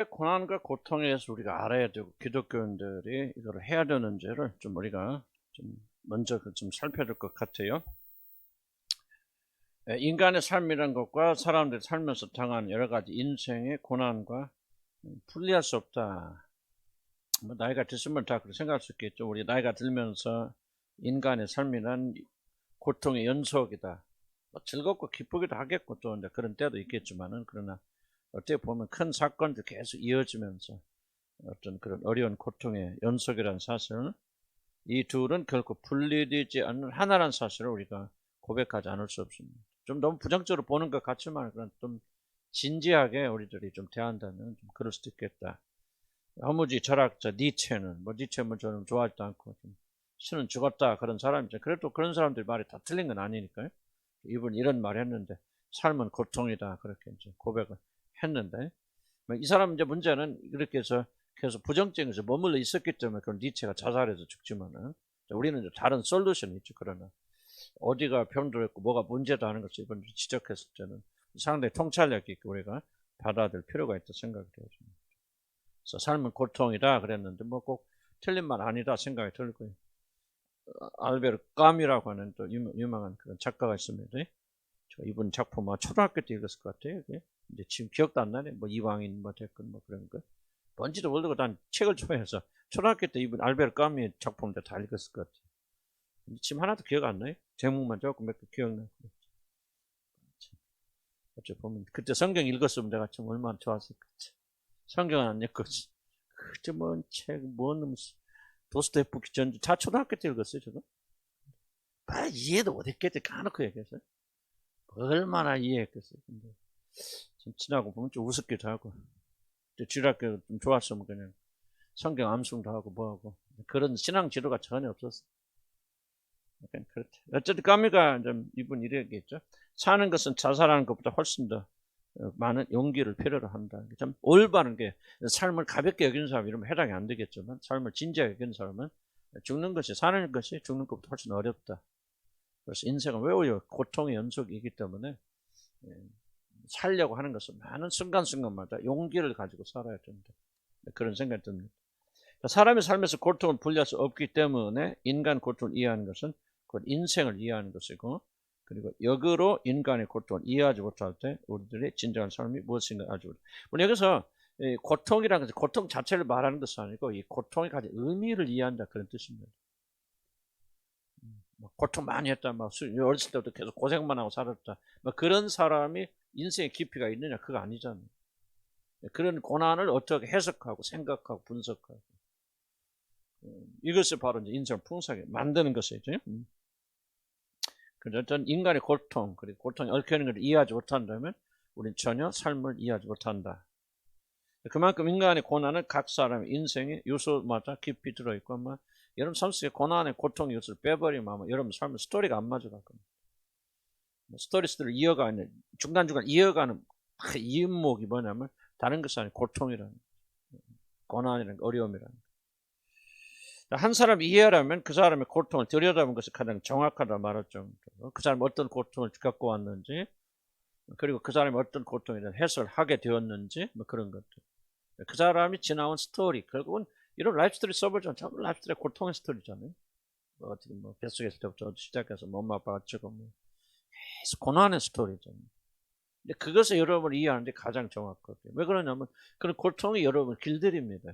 고난과 고통에 대해서 우리가 알아야 되고 기독교인들이 이걸 해야 되는지를 좀 우리가 좀 먼저 좀 살펴볼 것 같아요. 인간의 삶이란 것과 사람들이 살면서 당하는 여러 가지 인생의 고난과 분리할 수 없다. 뭐 나이가 들으면 다 그렇게 생각할 수 있겠죠. 우리 나이가 들면서 인간의 삶이란 고통의 연속이다. 뭐 즐겁고 기쁘기도 하겠고 또 이제 그런 때도 있겠지만은, 그러나 어떻게 보면 큰 사건들 계속 이어지면서 어떤 그런 어려운 고통의 연속이라는 사실, 이 둘은 결코 분리되지 않는 하나라는 사실을 우리가 고백하지 않을 수 없습니다. 좀 너무 부정적으로 보는 것 같지만 그런 좀 진지하게 우리들이 좀 대한다면 좀 그럴 수도 있겠다. 허무지 철학자 니체는 니체는 저는 좋아하지도 않고 좀 신은 죽었다 그런 사람이죠. 그래도 그런 사람들 말이 다 틀린 건 아니니까요. 이분 이런 말 했는데 삶은 고통이다 그렇게 이제 고백을 했는데, 이 사람 이제 문제는 이렇게 해서 계속 부정적에서 머물러 있었기 때문에 그런 니체가 자살해서 죽지만은, 우리는 이제 다른 솔루션이 있죠. 그러나 어디가 병들었고 뭐가 문제다 하는 것을 이번 지적했을 때는 상당히 통찰력 있게 우리가 받아들일 필요가 있다 생각이 되어집니다. 그래서 삶은 고통이다 그랬는데 뭐 꼭 틀린 말 아니다 생각이 들고요. 알베르 까미라고 하는 또 유명한 그런 작가가 있습니다. 이분 작품 초등학교 때 읽었을 것 같아요. 이제 지금 기억도 안 나네. 뭐 이방인 뭐 됐건 뭐 그런 거. 뭔지도 모르고 난 책을 좋아해서 초등학교 때 이분 알베르 까미 작품도 다 읽었을 것 같아요. 지금 하나도 기억 안 나요. 제목만 조금 몇 개 기억나고. 어째 보면 그때 성경 읽었으면 내가 좀 얼마나 좋았을까. 성경은 안 읽고 그저 뭔 책, 뭔 도스토옙스키 전주 다 초등학교 때 읽었어요, 저거. 이해도 못했겠지. 까놓고 얘기했어요. 얼마나 이해했겠어요. 근데 좀 지나고 보면 좀 우습기도 하고, 주일학교 좀 좋았으면 그냥 성경 암송도 하고 뭐하고 그런 신앙 지도가 전혀 없었어. 약간 그렇대. 어쨌든 까미가 좀 이분 이래야겠죠. 사는 것은 자살하는 것보다 훨씬 더 많은 용기를 필요로 한다. 참 올바른 게, 삶을 가볍게 여기는 사람 이러면 해당이 안 되겠지만 삶을 진지하게 여기는 사람은 죽는 것이, 사는 것이 죽는 것보다 훨씬 어렵다. 그래서 인생은 외워요. 고통의 연속이기 때문에 살려고 하는 것은 많은 순간순간마다 용기를 가지고 살아야 된다. 그런 생각이 듭니다. 사람의 삶에서 고통을 분리할 수 없기 때문에 인간 고통을 이해하는 것은 곧 인생을 이해하는 것이고, 그리고 역으로 인간의 고통을 이해하지 못할 때 우리들의 진정한 삶이 무엇인가 알지 못합니다. 물론 여기서 고통이라는 것은 고통 자체를 말하는 것은 아니고 이 고통이 가진 의미를 이해한다 그런 뜻입니다. 고통 많이 했다, 어렸을 때부터 계속 고생만 하고 살았다, 그런 사람이 인생의 깊이가 있느냐, 그거 아니잖아요. 그런 고난을 어떻게 해석하고 생각하고 분석하고, 이것이 바로 이제 인생을 풍성하게 만드는 것이죠. 그래서 어떤 인간의 고통, 그리고 고통이 얽혀있는 것을 이해하지 못한다면 우리는 전혀 삶을 이해하지 못한다. 그만큼 인간의 고난은 각 사람의 인생의 요소마다 깊이 들어있고, 여러분 삶 속에 고난의 고통 요소를 빼버리면 여러분 삶의 스토리가 안 맞아갈 겁니다. 스토리스를 이어가는, 중간중간 이어가는 이음목이 뭐냐면 다른 것이 아니고 고통이라는, 고난이라는, 어려움이라는. 한 사람이 이해하려면 그 사람의 고통을 들여다보는 것이 가장 정확하다 말할 정도로, 그 사람이 어떤 고통을 겪고 왔는지, 그리고 그 사람이 어떤 고통에 대한 해석을 하게 되었는지, 그런 것들. 그 사람이 지나온 스토리, 결국은 이런 라이프 스토리 써보자면 전부 라이프 스토리 고통의 스토리잖아요. 어떻게 뱃속에서 때부터 시작해서 엄마 아빠가 죽고 계속 고난의 스토리잖아요. 근데 그것을 여러분이 이해하는 데 가장 정확하게. 왜 그러냐면 그런 고통이 여러분을 길들입니다.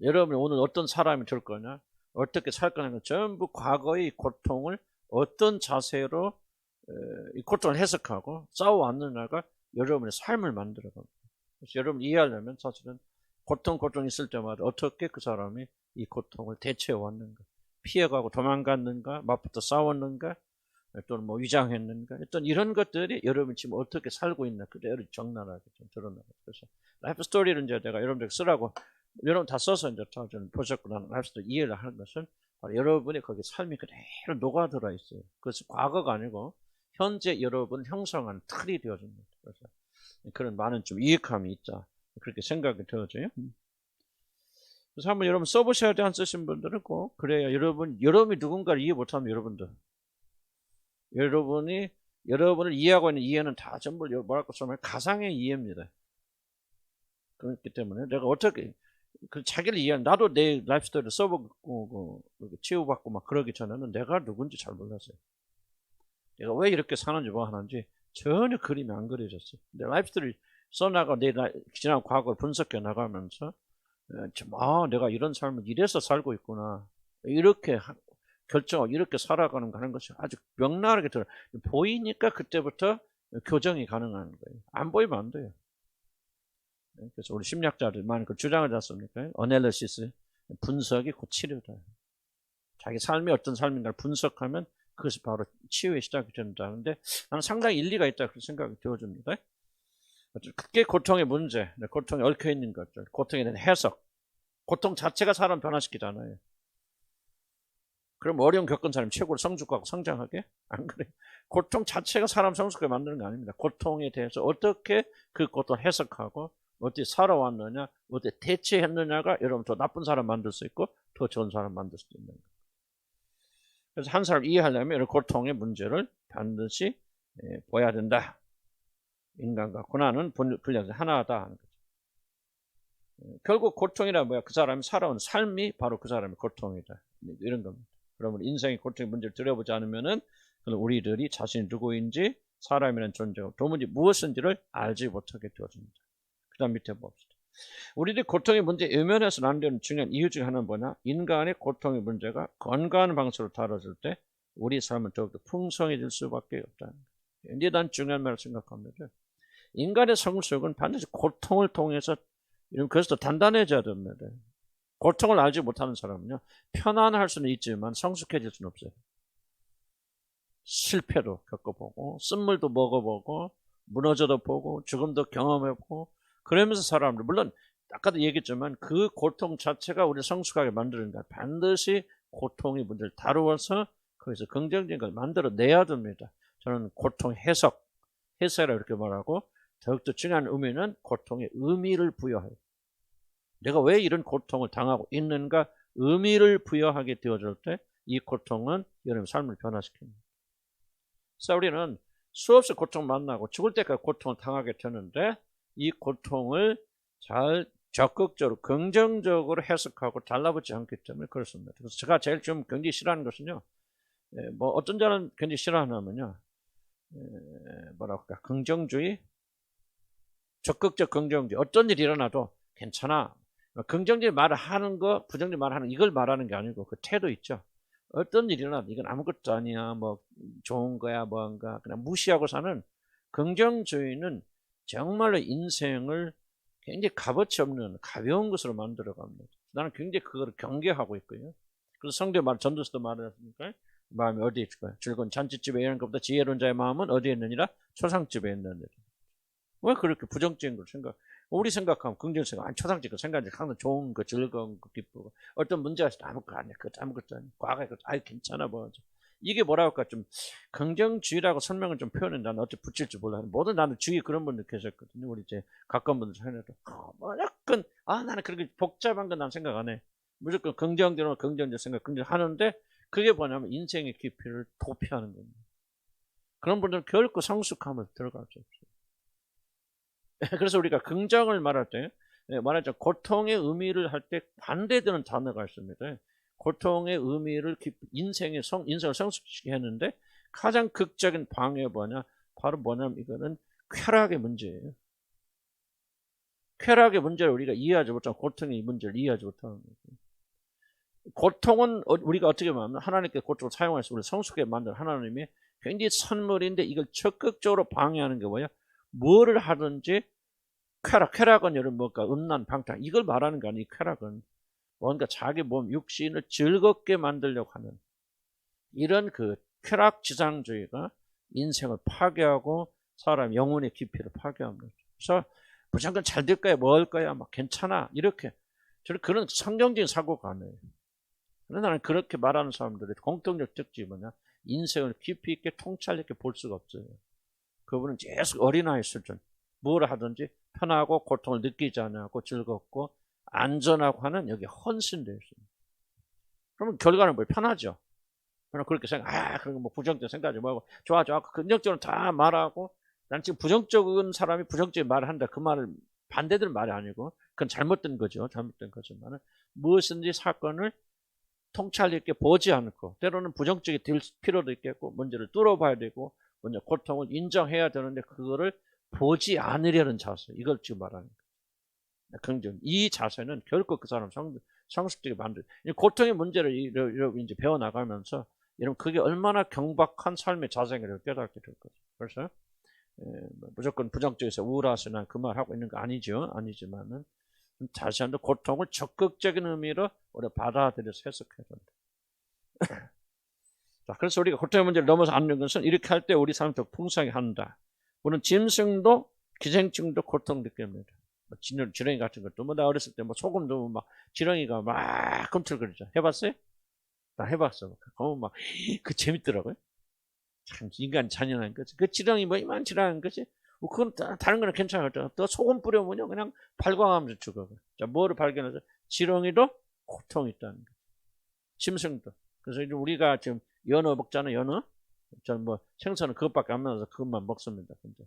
여러분이 오늘 어떤 사람이 될 거냐, 어떻게 살 거냐는 전부 과거의 고통을 어떤 자세로 이 고통을 해석하고 싸워왔느냐가 여러분의 삶을 만들어갑니다. 그래서 여러분 이해하려면 사실은 고통 있을 때마다 어떻게 그 사람이 이 고통을 대처해왔는가, 피해가고 도망갔는가, 맞붙어 싸웠는가, 또는 위장했는가, 어떤 이런 것들이 여러분 지금 어떻게 살고 있나 그대로 적나라하게 좀 드러나요. 그래서 라이프 스토리를 이제 내가 여러분들 쓰라고, 여러분 다 써서 이제 좀 보셨고 나는 라이프 스토리 이해를 하는 것은 바로 여러분이 거기 삶이 그대로 녹아들어 있어요. 그것이 과거가 아니고 현재 여러분 형성하는 틀이 되어집니다. 그래서 그런 많은 좀 유익함이 있다, 그렇게 생각이 되어져요. 그래서 한번 여러분 써보셔야 돼. 안 쓰신 분들은 꼭 그래야 여러분이 누군가를 이해 못하면 여러분을 이해하고 있는 이해는 다 전부 뭐랄까 가상의 이해입니다. 그렇기 때문에 내가 어떻게 그 자기를 이해하는, 나도 내 라이프 스타일을 써보고 치유받고 막 그러기 전에는 내가 누군지 잘 몰랐어요. 내가 왜 이렇게 사는지 뭐 하는지 전혀 그림이 안 그려졌어요. 내 라이프 스타일을 써나가 내 지난 과거를 분석해 나가면서 내가 이런 삶을 이래서 살고 있구나, 이렇게 결정하고 이렇게 살아가는 거 하는 것이 아주 명랑하게 들어 보이니까 그때부터 교정이 가능한 거예요. 안 보이면 안 돼요. 그래서 우리 심리학자들 많이 그 주장을 하지 않습니까? 어널리시스, 분석이 곧 치료다. 자기 삶이 어떤 삶인가를 분석하면 그것이 바로 치유의 시작이 된다. 근데 나는 상당히 일리가 있다 그런 생각이 들어집니다. 그게 고통의 문제, 고통에 얽혀 있는 것들, 고통에 대한 해석. 고통 자체가 사람 변화시키잖아요. 그럼 어려움 겪은 사람이 최고로 성숙하고 성장하게? 안 그래. 고통 자체가 사람 성숙하게 만드는 거 아닙니다. 고통에 대해서 어떻게 그 고통을 해석하고 어떻게 살아왔느냐, 어떻게 대처했느냐가 여러분 더 나쁜 사람 만들 수 있고 더 좋은 사람 만들 수도 있는 거예요. 그래서 한 사람을 이해하려면 이런 고통의 문제를 반드시 보아야 된다. 인간과 고난은 분리해서 하나다 하는 거죠. 결국 고통이란 뭐야? 그 사람이 살아온 삶이 바로 그 사람의 고통이다. 이런 겁니다. 그러면 인생의 고통의 문제를 들여보지 않으면은 우리들이 자신이 누구인지, 사람이라는 존재가 도무지 무엇인지를 알지 못하게 되어집니다. 그 다음 밑에 봅시다. 우리들이 고통의 문제 외면해서 안 되는 중요한 이유 중에 하나는 뭐냐? 인간의 고통의 문제가 건강한 방식으로 다뤄질 때 우리 삶은 더욱더 풍성해질 수밖에 없다는 거예요. 굉장히 난 중요한 말을 생각합니다. 인간의 성숙은 반드시 고통을 통해서, 그래서 단단해져야 됩니다. 고통을 알지 못하는 사람은요, 편안할 수는 있지만 성숙해질 수는 없어요. 실패도 겪어보고, 쓴물도 먹어보고, 무너져도 보고, 죽음도 경험해보고, 그러면서 사람들, 물론 아까도 얘기했지만 그 고통 자체가 우리를 성숙하게 만드는 거야. 반드시 고통의 문제를 다루어서 거기서 긍정적인 걸 만들어내야 됩니다. 저는 고통 해석이라 이렇게 말하고, 더욱더 중요한 의미는 고통의 의미를 부여해요. 내가 왜 이런 고통을 당하고 있는가 의미를 부여하게 되어질 때 이 고통은 여러분 삶을 변화시킵니다. 그래서 우리는 수없이 고통 만나고 죽을 때까지 고통을 당하게 되는데 이 고통을 잘 적극적으로 긍정적으로 해석하고 달라붙지 않기 때문에 그렇습니다. 그래서 제가 제일 좀 굉장히 싫어하는 것은요, 뭐 어떤 자는 굉장히 싫어하냐면요, 뭐라고 할까, 긍정주의, 적극적 긍정주의. 어떤 일이 일어나도 괜찮아. 긍정적인 말을 하는 거, 부정적인 말을 하는 이걸 말하는 게 아니고 그 태도 있죠. 어떤 일이 일어나도 이건 아무것도 아니야, 뭐 좋은 거야, 뭔가 그냥 무시하고 사는 긍정주의는 정말로 인생을 굉장히 값어치 없는 가벼운 것으로 만들어 갑니다. 나는 굉장히 그걸 경계하고 있고요. 그래서 성경 말, 전도서도 말했으니까 마음이 어디에 있을까요? 즐거운 잔치집에 있는 것보다 지혜로운 자의 마음은 어디에 있느니라? 초상집에 있느니라. 왜 그렇게 부정적인 걸 생각? 우리 생각하면 긍정 생각, 초상적인 생각이 항상 좋은 거, 즐거운 거, 기쁘고 어떤 문제가 있을 때 아무것도 아니야, 그것도 아무것도 아니야, 과거에 그것도 괜찮아 뭐. 이게 뭐라고 할까, 좀 긍정주의라고 설명을 좀 표현은 나는 어떻게 붙일지 몰라. 모든 나는 주위에 그런 분들 계셨거든요. 우리 이제 가까운 분들 사이에도 뭐 약간 나는 그렇게 복잡한 건 난 생각 안 해. 무조건 긍정적으로 긍정적 생각 긍정하는데 그게 뭐냐면 인생의 깊이를 도피하는 겁니다. 그런 분들은 결코 성숙함을 들어갈 수 없어요. 그래서 우리가 긍정을 말할 때, 말하자면 고통의 의미를 할 때 반대되는 단어가 있습니다. 고통의 의미를 인생을 성숙시키게 했는데 가장 극적인 방해가 뭐냐? 바로 뭐냐면 이거는 쾌락의 문제예요. 쾌락의 문제를 우리가 이해하지 못하고 고통의 문제를 이해하지 못하는 거예요. 고통은 우리가 어떻게 말하면 하나님께 고통을 사용해서 우리를 성숙하게 만든 하나님의 굉장히 선물인데 이걸 적극적으로 방해하는 게 뭐야? 뭐를 하든지 쾌락은 여러분 뭘까? 음란, 방탕 이걸 말하는 거 아니에요. 쾌락은 뭔가 자기 몸, 육신을 즐겁게 만들려고 하는 이런 그 쾌락 지상주의가 인생을 파괴하고 사람 영혼의 깊이를 파괴합니다. 그래서 무조건 잘 될 거야, 뭐 할 거야, 막 괜찮아 이렇게 저는 그런 성경적인 사고가 아니에요. 그러나 나는 그렇게 말하는 사람들의 공통적 특징이 뭐냐? 인생을 깊이 있게 통찰 있게 볼 수가 없어요. 그분은 계속 어린아이 수준, 뭘 하든지 편하고 고통을 느끼지 않고 즐겁고 안전하고 하는 여기 헌신되어 있습니다. 그러면 결과는 뭐 편하죠. 그럼 그렇게 생각, 그런 뭐 부정적 생각하지 말고 좋아, 긍정적으로 다 말하고 난 지금 부정적인 사람이 부정적인 말을 한다. 그 말을 반대되는 말이 아니고 그건 잘못된 거죠. 잘못된 거지만 무엇인지 사건을 통찰 있게 보지 않고 때로는 부정적이 될 필요도 있겠고 문제를 뚫어봐야 되고 먼저 고통을 인정해야 되는데 그거를 보지 않으려는 자세, 이걸 지금 말하는 거예요. 긍정. 이 자세는 결코 그 사람 성숙되게 만들. 고통의 문제를 이제 배워 나가면서 여러분 그게 얼마나 경박한 삶의 자세를 깨닫게 될 거죠. 그래서 무조건 부정적에서 우울하시나 그 말 하고 있는 거 아니죠. 아니지만은 다시 한번 고통을 적극적인 의미로 우리가 받아들여서 해석해야 된다. 자, 그래서 우리가 고통의 문제를 넘어서 앉는 것은 이렇게 할 때 우리 삶을 더 풍성하게 한다. 물론 짐승도 기생충도 고통 느낍니다. 지렁이 같은 것도 나 어렸을 때 소금 넣으면 막 지렁이가 막 꿈틀거리죠. 해봤어요? 나 해봤어. 그러면 막 그 재밌더라고요. 참 인간 잔인한 거지. 그 지렁이 이만 지렁한 거지. 그건 다른 거는 괜찮았죠. 또 소금 뿌려면요 그냥 발광하면서 죽어. 자, 뭐를 발견해서 지렁이도 고통이 있다는 거죠. 짐승도. 그래서 우리가 지금 연어 먹잖아요. 연어. 저는 생선은 그것밖에 안 먹어서 그것만 먹습니다. 근데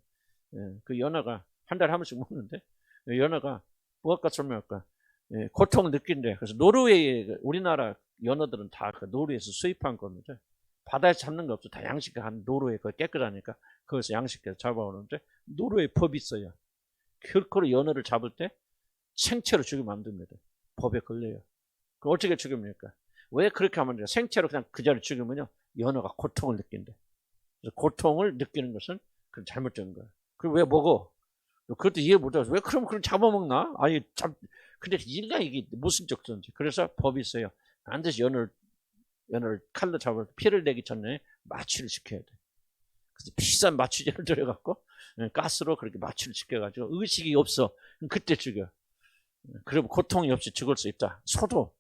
그 연어가 한 달에 한 번씩 먹는데 연어가 뭐할까 설명할까? 고통을 느낀대. 그래서 노르웨이 우리나라 연어들은 다 그 노르웨이에서 수입한 겁니다. 바다에서 잡는 거 없어. 다 양식한 노르웨이 거 깨끗하니까 거기서 양식해서 잡아오는데 노르웨이 법이 있어요. 결코 연어를 잡을 때 생채로 죽이면 안 됩니다. 법에 걸려요. 그럼 어떻게 죽입니까? 왜 그렇게 하면 돼요? 생채로 그냥 그 자리에 죽이면요 연어가 고통을 느낀대. 그래서 고통을 느끼는 것은 그건 잘못된 거야. 그럼 왜 먹어? 그것도 이해 못해서 왜 그럼 잡아먹나? 아니 근데 인간 이게 무슨 적선지. 그래서 법이 있어요. 반드시 연어를 칼로 잡을 피를 내기 전에 마취를 시켜야 돼. 그래서 비싼 마취제를 들여갖고 가스로 그렇게 마취를 시켜가지고 의식이 없어. 그때 죽여. 그러면 고통이 없이 죽을 수 있다. 소도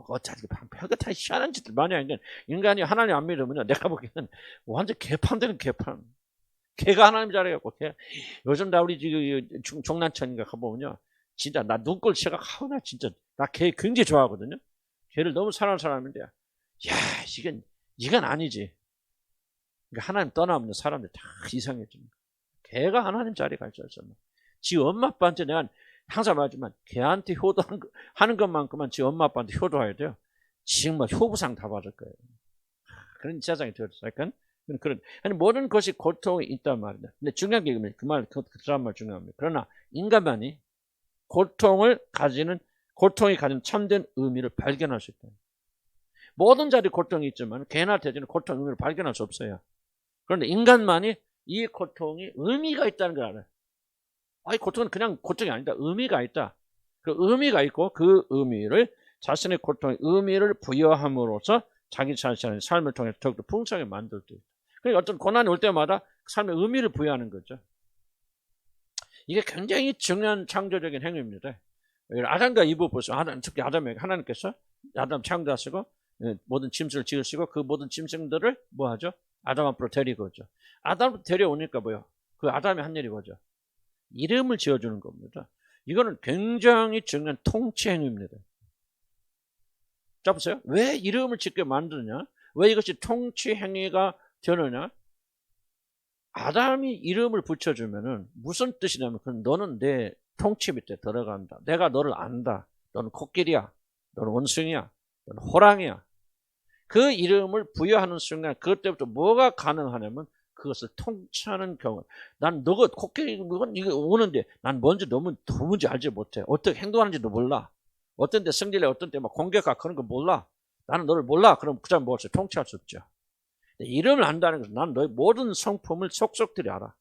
어차피 별거 다 희한한 짓들 많이 하는 게 인간이 하나님 안 믿으면요 내가 보기에는 완전 개판되는 개판. 개가 하나님 잘해갖고 요즘 나 우리 지금 종란천인가 가보면요 진짜 나 눈꼴 시각 나 진짜 나 개 굉장히 좋아하거든요. 개를 너무 사랑하는 사람인데 야 이건 아니지. 그러니까 하나님 떠나면 사람들 다 이상해집니다. 개가 하나님 자리에 갈 줄 알잖아. 지 엄마 아빠한테 내가 항상 말하지만 개한테 효도하는 것만큼만 지 엄마 아빠한테 효도해야 돼요. 지금 효부상 다 받을 거예요. 그런 세상이 되었어요. 아니 모든 것이 고통이 있단 말이다. 근데 중요한 게 그 사람 말 중요합니다. 그러나 인간만이 고통이 가지는 참된 의미를 발견할 수 있다. 모든 자리에 고통이 있지만 개나 돼지는 고통 의미를 발견할 수 없어요. 그런데 인간만이 이 고통이 의미가 있다는 걸 알아요. 아니 고통은 그냥 고통이 아니다. 의미가 있다. 그 의미가 있고 그 의미를 자신의 고통의 의미를 부여함으로써 자기 자신의 삶을 통해 더욱더 풍성하게 만들 때 있다. 그러니까 어떤 고난이 올 때마다 삶의 의미를 부여하는 거죠. 이게 굉장히 중요한 창조적인 행위입니다. 아담과 이브 보세요. 특히 아담에게 하나님께서 아담 창조하시고 모든 짐승을 지으시고 그 모든 짐승들을 뭐하죠? 아담 앞으로 데리고 오죠. 아담 데려오니까 뭐요? 그 아담이 한 일이 뭐죠? 이름을 지어주는 겁니다. 이거는 굉장히 중요한 통치 행위입니다. 자 보세요. 왜 이름을 짓게 만드느냐? 왜 이것이 통치 행위가 되느냐? 아담이 이름을 붙여주면은 무슨 뜻이냐면 너는 내 통치 밑에 들어간다. 내가 너를 안다. 너는 코끼리야. 너는 원숭이야. 너는 호랑이야. 그 이름을 부여하는 순간 그때부터 뭐가 가능하냐면 그것을 통치하는 경우. 난 너가 코끼리 이거 오는데 난 뭔지 너무 도무지 알지 못해. 어떻게 행동하는지도 몰라. 어떤 데 승질내 어떤 때 막 공격하고 그런 거 몰라. 나는 너를 몰라. 그럼 그 사람 무엇을 통치할 수 없죠. 이름을 안다는 것은 난 너의 모든 성품을 속속들이 알아.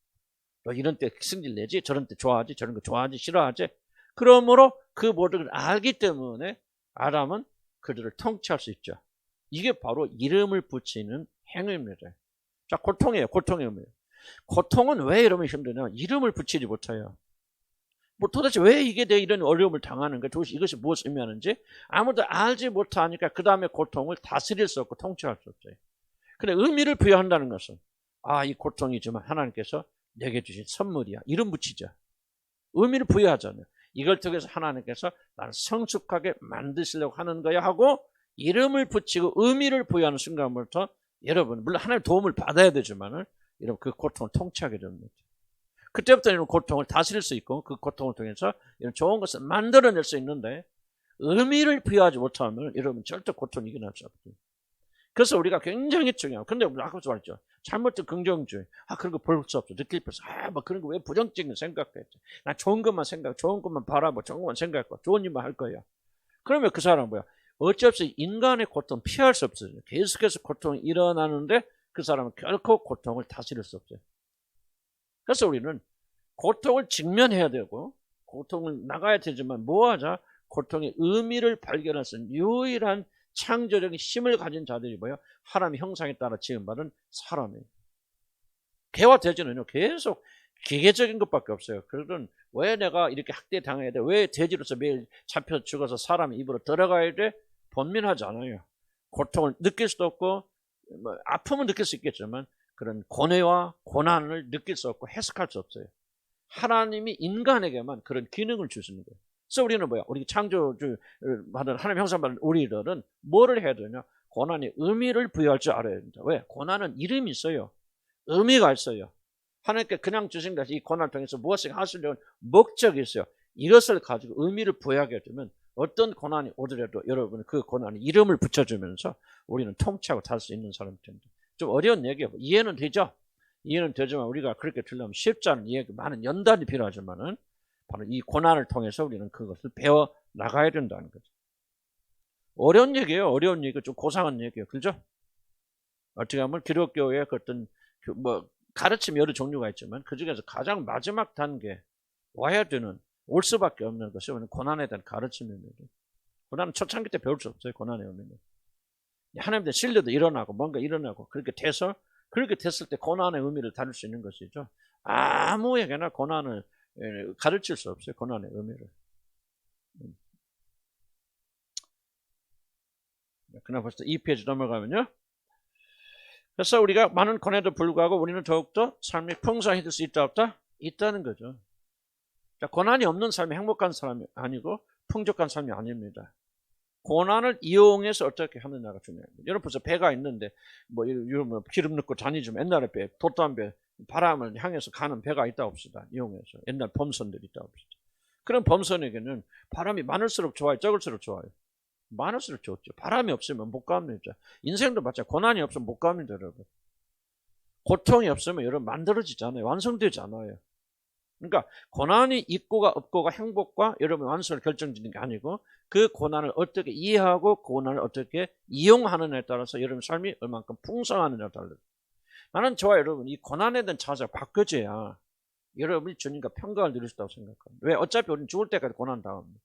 너 이런 때 승질 내지, 저런 때 좋아하지, 저런 거 좋아하지, 싫어하지. 그러므로 그 모든 걸 알기 때문에 아담은 그들을 통치할 수 있죠. 이게 바로 이름을 붙이는 행위입니다. 자, 고통이에요. 고통의 의미예요. 고통은 왜 이러면 힘드냐? 이름을 붙이지 못해요. 도대체 왜 이게 내 이런 어려움을 당하는가? 도대체 이것이 무엇을 의미하는지 아무도 알지 못하니까 그 다음에 고통을 다스릴 수 없고 통치할 수 없어요. 근데 의미를 부여한다는 것은 이 고통이지만 하나님께서 내게 주신 선물이야. 이름 붙이죠. 의미를 부여하잖아요. 이걸 통해서 하나님께서 나를 성숙하게 만드시려고 하는 거야 하고 이름을 붙이고 의미를 부여하는 순간부터 여러분 물론 하나님의 도움을 받아야 되지만은 여러분 그 고통을 통치하게 됩니다. 그때부터 이런 고통을 다스릴 수 있고 그 고통을 통해서 이런 좋은 것을 만들어낼 수 있는데 의미를 부여하지 못하면 여러분 절대 고통을 이겨낼 수 없어요. 그래서 우리가 굉장히 중요해요. 근데 아까도 말했죠. 잘못된 긍정주의. 그런 거 볼 수 없어. 느낄 수 없어. 뭐 그런 거 왜 부정적인 생각했지. 나 좋은 것만 좋은 것만 바라보고 좋은 것만 생각하고 좋은 일만 할 거야. 그러면 그 사람은 뭐야? 어찌 없이 인간의 고통 피할 수 없어요. 계속해서 고통이 일어나는데 그 사람은 결코 고통을 다스릴 수 없어요. 그래서 우리는 고통을 직면해야 되고 고통을 나가야 되지만 뭐하자? 고통의 의미를 발견할 수 있는 유일한 창조적인 힘을 가진 자들이 뭐야? 하나님의 형상에 따라 지음받은 사람이에요. 개와 돼지는요 계속 기계적인 것밖에 없어요. 그러든 왜 내가 이렇게 학대당해야 돼? 왜 돼지로서 매일 잡혀 죽어서 사람 입으로 들어가야 돼? 번민하지 않아요. 고통을 느낄 수도 없고 뭐 아픔은 느낄 수 있겠지만 그런 고뇌와 고난을 느낄 수 없고 해석할 수 없어요. 하나님이 인간에게만 그런 기능을 주시는 거예요. 그래서 우리는 뭐야? 우리 창조주 받은 하나님 형상 받은 우리들은 뭐를 해야 되냐? 고난의 의미를 부여할 줄 알아야 된다. 왜? 고난은 이름이 있어요. 의미가 있어요. 하나님께 그냥 주신 것이 이 고난을 통해서 무엇을 하시려는 목적이 있어요. 이것을 가지고 의미를 부여하게 되면 어떤 고난이 오더라도 여러분 그 고난에 이름을 붙여주면서 우리는 통치하고 살 수 있는 사람이 됩니다. 좀 어려운 얘기예요. 이해는 되죠? 이해는 되지만 우리가 그렇게 들려면 쉽지 않은 이해가 많은 연단이 필요하지만은 바로 이 고난을 통해서 우리는 그것을 배워 나가야 된다는 거죠. 어려운 얘기예요. 어려운 얘기, 좀 고상한 얘기예요. 그죠? 어떻게 하면 기독교의 어떤 뭐 가르침 여러 종류가 있지만 그 중에서 가장 마지막 단계 와야 되는 올 수밖에 없는 것이 고난에 대한 가르침입니다. 고난은 초창기 때 배울 수 없어요. 고난의 의미는. 하나님에 대한 신뢰도 일어나고 뭔가 일어나고 그렇게 됐을 때 고난의 의미를 다룰 수 있는 것이죠. 아무에게나 고난을 가르칠 수 없어요. 고난의 의미를. 그냥 벌써 2페이지 넘어가면요. 그래서 우리가 많은 고난에도 불구하고 우리는 더욱더 삶이 풍성해질 수 있다 없다? 있다는 거죠. 자, 고난이 없는 삶이 행복한 삶이 아니고 풍족한 삶이 아닙니다. 고난을 이용해서 어떻게 하느냐가 중요합니다. 여러분 벌써 배가 있는데 뭐 기름 넣고 다니지만 옛날에 배, 돛담배, 바람을 향해서 가는 배가 있다 봅시다. 이용해서 옛날 범선들이 있다 봅시다. 그런 범선에게는 바람이 많을수록 좋아요, 적을수록 좋아요? 많을수록 좋죠. 바람이 없으면 못 갑니다. 인생도 마찬가지. 고난이 없으면 못 갑니다, 여러분. 고통이 없으면 여러분 만들어지잖아요. 완성되지 않아요. 그러니까 고난이 있고가 없고가 행복과 여러분 완성을 결정짓는 게 아니고 그 고난을 어떻게 이해하고 그 고난을 어떻게 이용하느냐에 따라서 여러분 삶이 얼만큼 풍성하느냐에 달라요. 나는 저와 여러분 이 고난에 대한 자세가 바뀌어져야 여러분이 주님과 평강을 누릴 수 있다고 생각합니다. 왜? 어차피 우리는 죽을 때까지 고난 당합니다.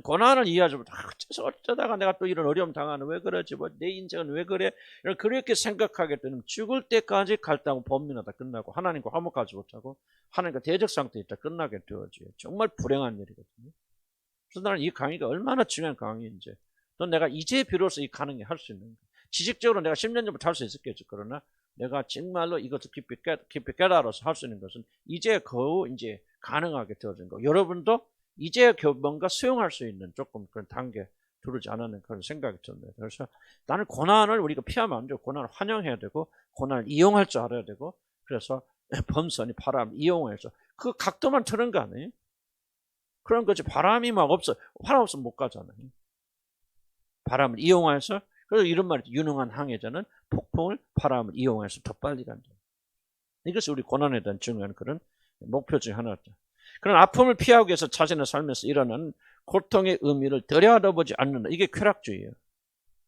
고난을 이해하지 못하고 어쩌다가 내가 또 이런 어려움 당하는 왜 그러지? 뭐 내 인생은 왜 그래? 그렇게 생각하게 되면 죽을 때까지 갈등하고 범민하다 끝나고 하나님과 화목하지 못하고 하나님과 대적 상태에 있다 끝나게 되어져요. 정말 불행한 일이거든요. 그래서 나는 이 강의가 얼마나 중요한 강의인지 또 내가 이제 비로소 이 가능히 할 수 있는 거예요. 지식적으로 내가 10년 전부터 할 수 있었겠죠. 그러나 내가 정말로 이것을 깊이 깨달아서 할 수 있는 것은 이제 겨우 이제 가능하게 되어진 거. 여러분도 이제 뭔가 수용할 수 있는 조금 그런 단계 두르지 않았는 그런 생각이 듭니다. 그래서 나는 고난을 우리가 피하면 안 돼요. 고난을 환영해야 되고 고난을 이용할 줄 알아야 되고 그래서 범선이 바람을 이용해서 그 각도만 트는 거 아니에요? 그런 거지. 바람이 막 없어. 바람 없으면 못 가잖아요. 바람을 이용해서 그래서 이런 말이 유능한 항해자는 폭풍을 바람을 이용해서 더 빨리 간다. 이것이 우리 고난에 대한 중요한 그런 목표 중 하나죠. 그런 아픔을 피하기 위해서 자신의 삶에서 일어나는 고통의 의미를 들여다보지 않는다. 이게 쾌락주의예요.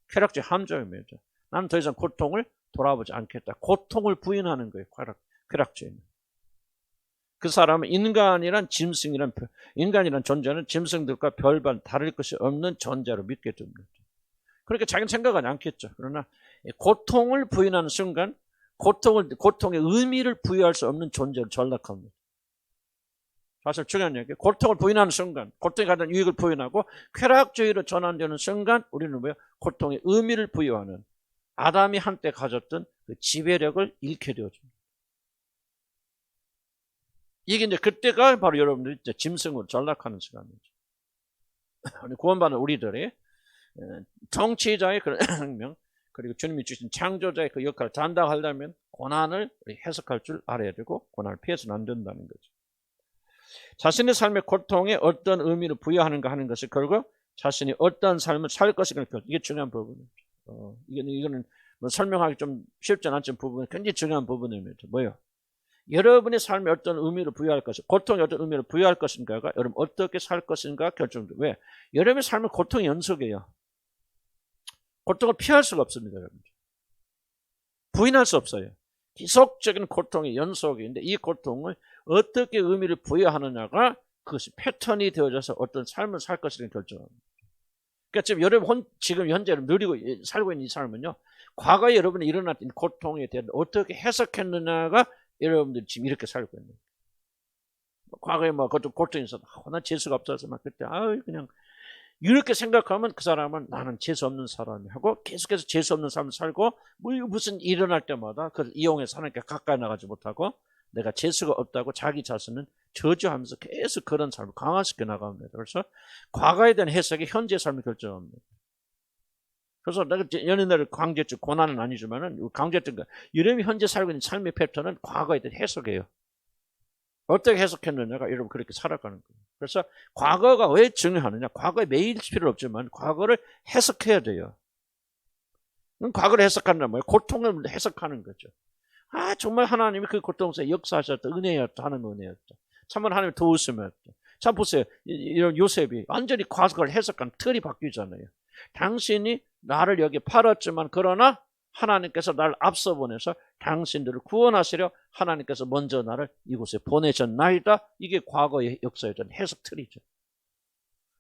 쾌락주의 함정입니다. 나는 더 이상 고통을 돌아보지 않겠다. 고통을 부인하는 거예요. 쾌락주의는. 그 사람은 인간이란 존재는 짐승들과 별반 다를 것이 없는 존재로 믿게 됩니다. 그렇게 자기는 생각하지 않겠죠. 그러나 고통을 부인하는 순간 고통의 의미를 부여할 수 없는 존재로 전락합니다. 사실 중요한 얘기예요. 고통을 부인하는 순간, 고통이 가진 유익을 부인하고 쾌락주의로 전환되는 순간 우리는 뭐예요? 고통의 의미를 부여하는 아담이 한때 가졌던 그 지배력을 잃게 되어집니다. 이게 이제 그때가 바로 여러분들이 이제 짐승으로 전락하는 시간이죠. 구원받은 우리들이 정치자의 그런 혁명 그리고 주님이 주신 창조자의 그 역할을 담당하려면 고난을 해석할 줄 알아야 되고 고난을 피해서는 안 된다는 거죠. 자신의 삶의 고통에 어떤 의미를 부여하는가 하는 것이 결국 자신이 어떤 삶을 살 것인가, 이게 중요한 부분입니다. 이거는 뭐 설명하기 좀 쉽지 않은 부분은 굉장히 중요한 부분입니다. 뭐요? 여러분의 삶에 어떤 의미를 부여할 것인가, 고통에 어떤 의미를 부여할 것인가가 여러분 어떻게 살 것인가 결정돼요. 왜? 여러분의 삶은 고통의 연속이에요. 고통을 피할 수가 없습니다, 여러분. 부인할 수 없어요. 지속적인 고통의 연속인데 이 고통을 어떻게 의미를 부여하느냐가 그것이 패턴이 되어져서 어떤 삶을 살 것을 결정합니다. 그러니까 지금 여러분 지금 현재 누리고 살고 있는 이 삶은요, 과거에 여러분이 일어났던 고통에 대해 어떻게 해석했느냐가 여러분들이 지금 이렇게 살고 있는 거예요. 과거에 뭐 그것도 고통이 있어서 난 재수가 없어서 막 그때 그냥 이렇게 생각하면 그 사람은 나는 재수 없는 사람이 하고 계속해서 재수 없는 삶을 살고 무슨 일어날 때마다 그걸 이용해서 하나님께 가까이 나가지 못하고 내가 재수가 없다고 자기 자신은 저주하면서 계속 그런 삶을 강화시켜 나갑니다. 그래서 과거에 대한 해석이 현재 삶을 결정합니다. 그래서 내가 연인들 강제적 고난은 아니지만은 강제적 여러분이 현재 살고 있는 삶의 패턴은 과거에 대한 해석이에요. 어떻게 해석했느냐가 여러분 그렇게 살아가는 거예요. 그래서 과거가 왜 중요하느냐? 과거에 매일 필요 없지만 과거를 해석해야 돼요. 과거를 해석한다면 뭐예요? 고통을 해석하는 거죠. 정말 하나님이 그 고통 속에 역사하셨다. 은혜였다. 하는 은혜였다. 참으로 하나님이 도우심이었다. 자 보세요. 이런 요셉이 완전히 과거를 해석한 틀이 바뀌잖아요. 당신이 나를 여기 팔았지만 그러나 하나님께서 나를 앞서 보내서 당신들을 구원하시려 하나님께서 먼저 나를 이곳에 보내셨나이다. 이게 과거의 역사에 대한 해석 틀이죠.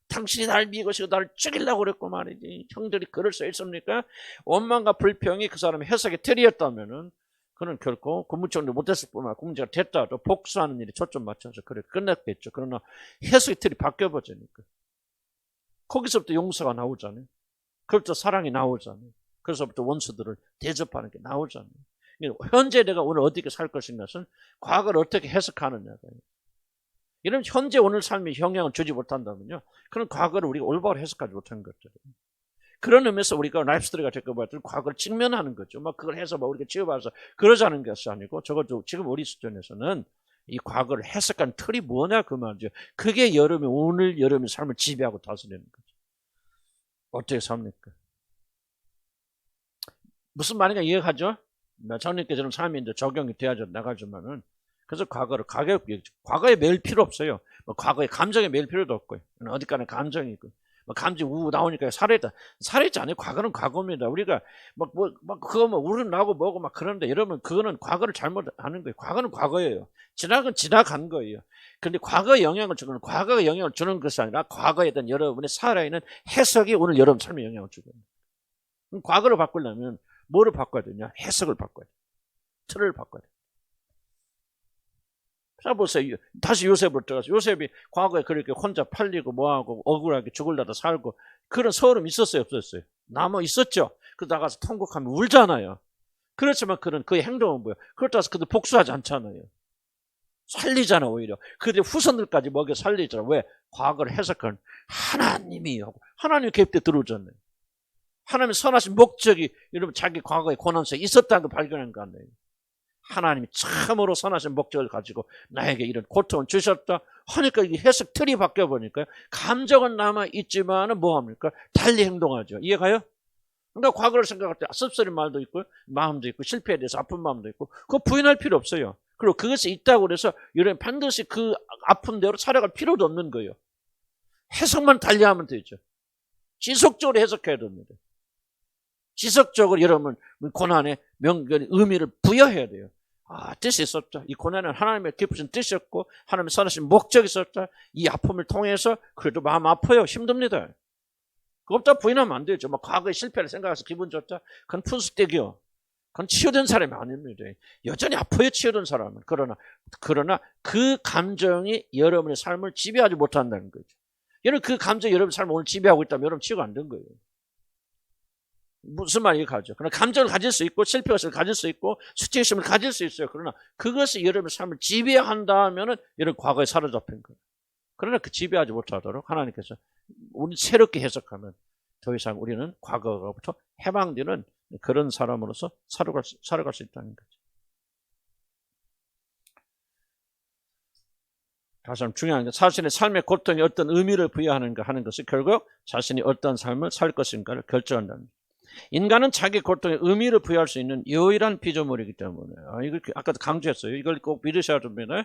당신이 나를 미고시고 나를 죽이려고 그랬고 말이지. 형들이 그럴 수 있습니까? 원망과 불평이 그 사람의 해석의 틀이었다면은 그는 결코 국무총리 못했을 뿐만 아니라 국무총리가 됐다도 복수하는 일에 초점 맞춰서 그래 끝났겠죠. 그러나 해석의 틀이 바뀌어버리니까 거기서부터 용서가 나오잖아요. 그로부터 사랑이 나오잖아요. 그래서부터 원수들을 대접하는 게 나오잖아요. 현재 내가 오늘 어떻게 살 것인가는 과거를 어떻게 해석하느냐가 이런 현재 오늘 삶에 영향을 주지 못한다면요, 그런 과거를 우리가 올바로 해석하지 못한 것들이에요. 그런 의미에서 우리가 라이프스토리가 될까 봤더니 과거를 직면하는 거죠. 막 그걸 해서 막 우리가 지어봐서 그러자는 것이 아니고 적어도 지금 우리 수준에서는 이 과거를 해석한 틀이 뭐냐 그 말이죠. 그게 오늘 여러분의 삶을 지배하고 다스리는 거죠. 어떻게 삽니까? 무슨 말인가 이해하죠? 장님께서는 삶이 이제 적용이 돼야죠 나가지만은 그래서 과거에 매일 필요 없어요. 과거에 감정에 매일 필요도 없고요. 어디까지 감정이 있고. 감정 나오니까 살아있지 않아요. 과거는 과거입니다. 우리가 그거 우르르 나오고 뭐고 막 그러는데 여러분 그거는 과거를 잘못하는 거예요. 과거는 과거예요. 지나간 거예요. 그런데 과거에 영향을 주는 것이 아니라 과거에 대한 여러분의 살아있는 해석이 오늘 여러분 삶에 영향을 주거든요. 그럼 과거를 바꾸려면 뭐를 바꿔야 되냐? 해석을 바꿔야 돼요. 틀을 바꿔야 돼요. 자 보세요. 다시 요셉으로 들어가서 요셉이 과거에 그렇게 혼자 팔리고 뭐하고 억울하게 죽을라다 살고 그런 서울음 있었어요 없었어요? 있었죠. 그 나가서 통곡하면 울잖아요. 그렇지만 그의 행동은 뭐예요? 그렇다고 해서 그들 복수하지 않잖아요. 살리잖아 오히려. 그들 후손들까지 먹여 살리잖아. 왜? 과거를 해석한 하나님이 하고 하나님이 개입돼 들어오잖아요. 하나님의 선하신 목적이 여러분 자기 과거의 고난 속에 있었다는 걸 발견한 거 아니에요. 하나님이 참으로 선하신 목적을 가지고 나에게 이런 고통을 주셨다 하니까 이 해석 틀이 바뀌어 보니까요. 감정은 남아있지만은 뭐합니까? 달리 행동하죠. 이해가요? 그러니까 과거를 생각할 때 씁쓸한 말도 있고 마음도 있고 실패에 대해서 아픈 마음도 있고 그거 부인할 필요 없어요. 그리고 그것이 있다고 해서 여러분 반드시 그 아픈 대로 살아갈 필요도 없는 거예요. 해석만 달리하면 되죠. 지속적으로 해석해야 됩니다. 지속적으로 여러분 고난의 의미를 부여해야 돼요. 뜻이 있었다. 이 고난은 하나님의 깊으신 뜻이었고 하나님의 선하신 목적이 있었다. 이 아픔을 통해서 그래도 마음 아파요. 힘듭니다. 그것도 부인하면 안 되죠. 과거의 실패를 생각해서 기분 좋다. 그건 푼수떼기요. 그건 치유된 사람이 아닙니다. 여전히 아파요. 치유된 사람은. 그러나 그 감정이 여러분의 삶을 지배하지 못한다는 거죠. 여러분 그 감정이 여러분의 삶을 오늘 지배하고 있다면 여러분 치유가 안 된 거예요. 무슨 말이 가죠? 그러나 감정을 가질 수 있고 실패의식을 가질 수 있고 수치심을 가질 수 있어요. 그러나 그것이 여러분의 삶을 지배한다 하면은 여러분 과거에 사로잡힌 거예요. 그러나 그 지배하지 못하도록 하나님께서 우리 새롭게 해석하면 더 이상 우리는 과거로부터 해방되는 그런 사람으로서 살아갈 수 있다는 거죠. 가장 중요한 게 자신의 삶의 고통에 어떤 의미를 부여하는가 하는 것이 결국 자신이 어떤 삶을 살 것인가를 결정한다는 거예요. 인간은 자기 고통에 의미를 부여할 수 있는 유일한 피조물이기 때문에 이걸 아까도 강조했어요. 이걸 꼭 믿으셔야 됩니다.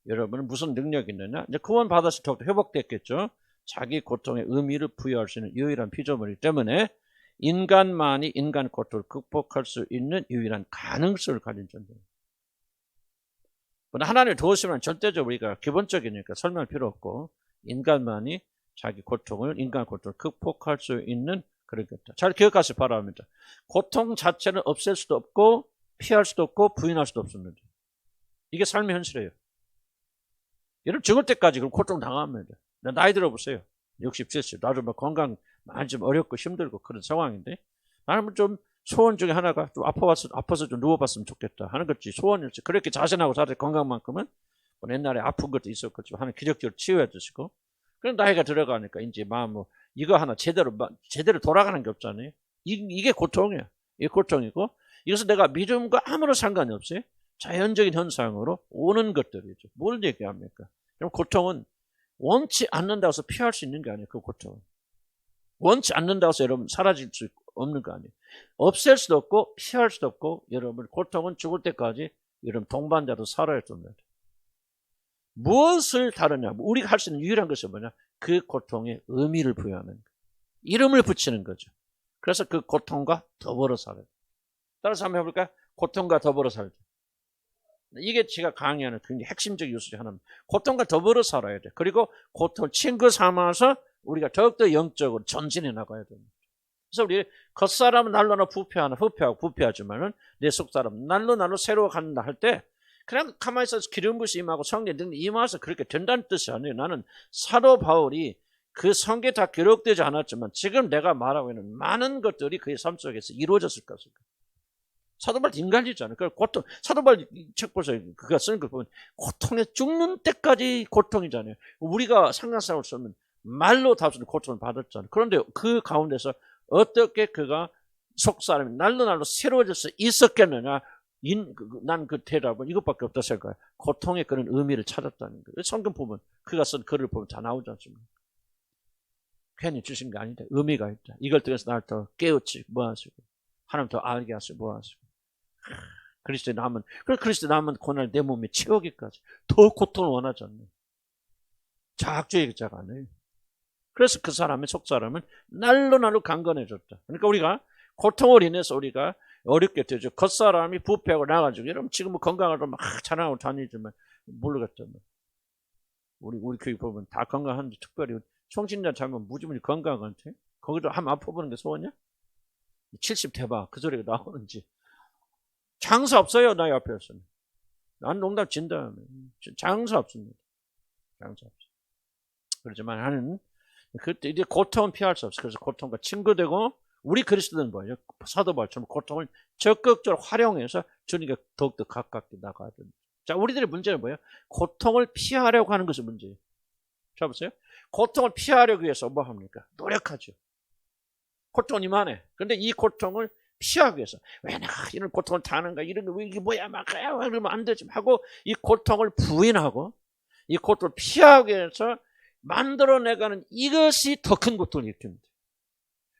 여러분은 무슨 능력이 있느냐? 이제 구원 받아서 더욱더 회복됐겠죠. 자기 고통에 의미를 부여할 수 있는 유일한 피조물이기 때문에 인간만이 인간 고통을 극복할 수 있는 유일한 가능성을 가진 존재입니다. 하나님을 도우시면 절대적으로 우리가 기본적이니까 설명할 필요 없고 인간만이 자기 고통을 인간 고통을 극복할 수 있는 그렇겠다. 잘 기억하시기 바랍니다. 고통 자체는 없앨 수도 없고 피할 수도 없고 부인할 수도 없습니다. 이게 삶의 현실이에요. 여러분 죽을 때까지 그럼 고통 당합니다. 나이 들어보세요. 60, 70. 나도 뭐 건강 많이 좀 어렵고 힘들고 그런 상황인데 나는 좀 소원 중에 하나가 좀 아파서 좀 누워봤으면 좋겠다 하는 거지. 소원일지. 그렇게 자신하고 살때 건강만큼은 뭐 옛날에 아픈 것도 있었겠지만 하는 기적적으로 치유해 주시고 그런 나이가 들어가니까 이제 뭐 이거 하나 제대로 돌아가는 게 없잖아요. 이게 고통이야. 이게 고통이고 이것은 내가 믿음과 아무런 상관이 없어요. 자연적인 현상으로 오는 것들이죠. 뭘 얘기합니까? 그럼 고통은 원치 않는다고 해서 피할 수 있는 게 아니에요. 그 고통은. 원치 않는다고 해서 여러분 사라질 수 없는 거 아니에요. 없앨 수도 없고 피할 수도 없고 여러분 고통은 죽을 때까지 여러분 동반자로 살아야 됩니다. 무엇을 다루냐? 우리가 할 수 있는 유일한 것이 뭐냐? 그 고통에 의미를 부여하는 거예요. 이름을 붙이는 거죠. 그래서 그 고통과 더불어 살아요. 따라서 한번 해볼까요? 고통과 더불어 살죠. 이게 제가 강의하는 굉장히 핵심적 요소 중 하나입니다. 고통과 더불어 살아야 돼. 그리고 고통을 친구 삼아서 우리가 더욱더 영적으로 전진해 나가야 됩니다. 그래서 우리 겉사람은 날로 후패하고 부패하지만은 내 속사람은 날로 새로 간다 할 때 그냥 가만히 있어서 기름 부으시 임하고 성령 능력이 임해서 그렇게 된다는 뜻이 아니에요. 나는 사도 바울이 그 성경에 다 기록되지 않았지만 지금 내가 말하고 있는 많은 것들이 그의 삶 속에서 이루어졌을 것입니다. 사도 바울 인간이잖아요. 그 고통, 사도 바울 책 보세요. 그가 쓰는 걸 보면 고통에 죽는 때까지 고통이잖아요. 우리가 상상할 수 없는 말로 다 없는 고통을 받았잖아요. 그런데 그 가운데서 어떻게 그가 속사람이 날로 새로워질 수 있었겠느냐? 난 그 대답은 이것밖에 없다 생각해요. 고통의 그런 의미를 찾았다는 거예요. 성경 보면 그가 쓴 글을 보면 다 나오지 않습니까? 괜히 주신 게 아닌데 의미가 있다. 이걸 통해서 나를 더 깨우치 뭐하시고 하나님 더 알게 하시고 뭐하시고 그리스도에 남은 고난을 내 몸에 채우기까지 더 고통을 원하지 않네. 자학주의 자가 아니에요. 그래서 그 사람의 속사람은 날로 강건해졌다. 그러니까 우리가 고통을 인해서 우리가 어렵게 되죠. 겉사람이 부패하고 나가지고 여러분 지금 뭐 건강을 막 자랑하고 다니지만 모르겠죠. 우리 교육 보면 다 건강한데 특별히 청진자 잘못 무지무지 건강한테 거기도 한번 아파보는 게 소원이야? 70 대박 그 소리가 나오는지 장사 없어요. 나의 앞에서는. 난 농담 진다. 장사 없습니다. 장사 없어. 그렇지만 하는 그때 이제 고통은 피할 수 없어. 그래서 고통과 친구되고 우리 그리스도는 뭐예요? 사도 바울처럼 고통을 적극적으로 활용해서 주님께 더욱더 가깝게 나가야 됩니다. 자, 우리들의 문제는 뭐예요? 고통을 피하려고 하는 것이 문제예요. 자, 보세요. 고통을 피하려고 위해서 뭐 합니까? 노력하죠. 고통은 이만해. 그런데 이 고통을 피하기 위해서 왜 내가 이런 고통을 당하는가? 이런 거 이게 뭐야? 막 그러면 안 되지 하고 이 고통을 부인하고 이 고통을 피하기 위해서 만들어내가는 이것이 더 큰 고통을 일으킵니다.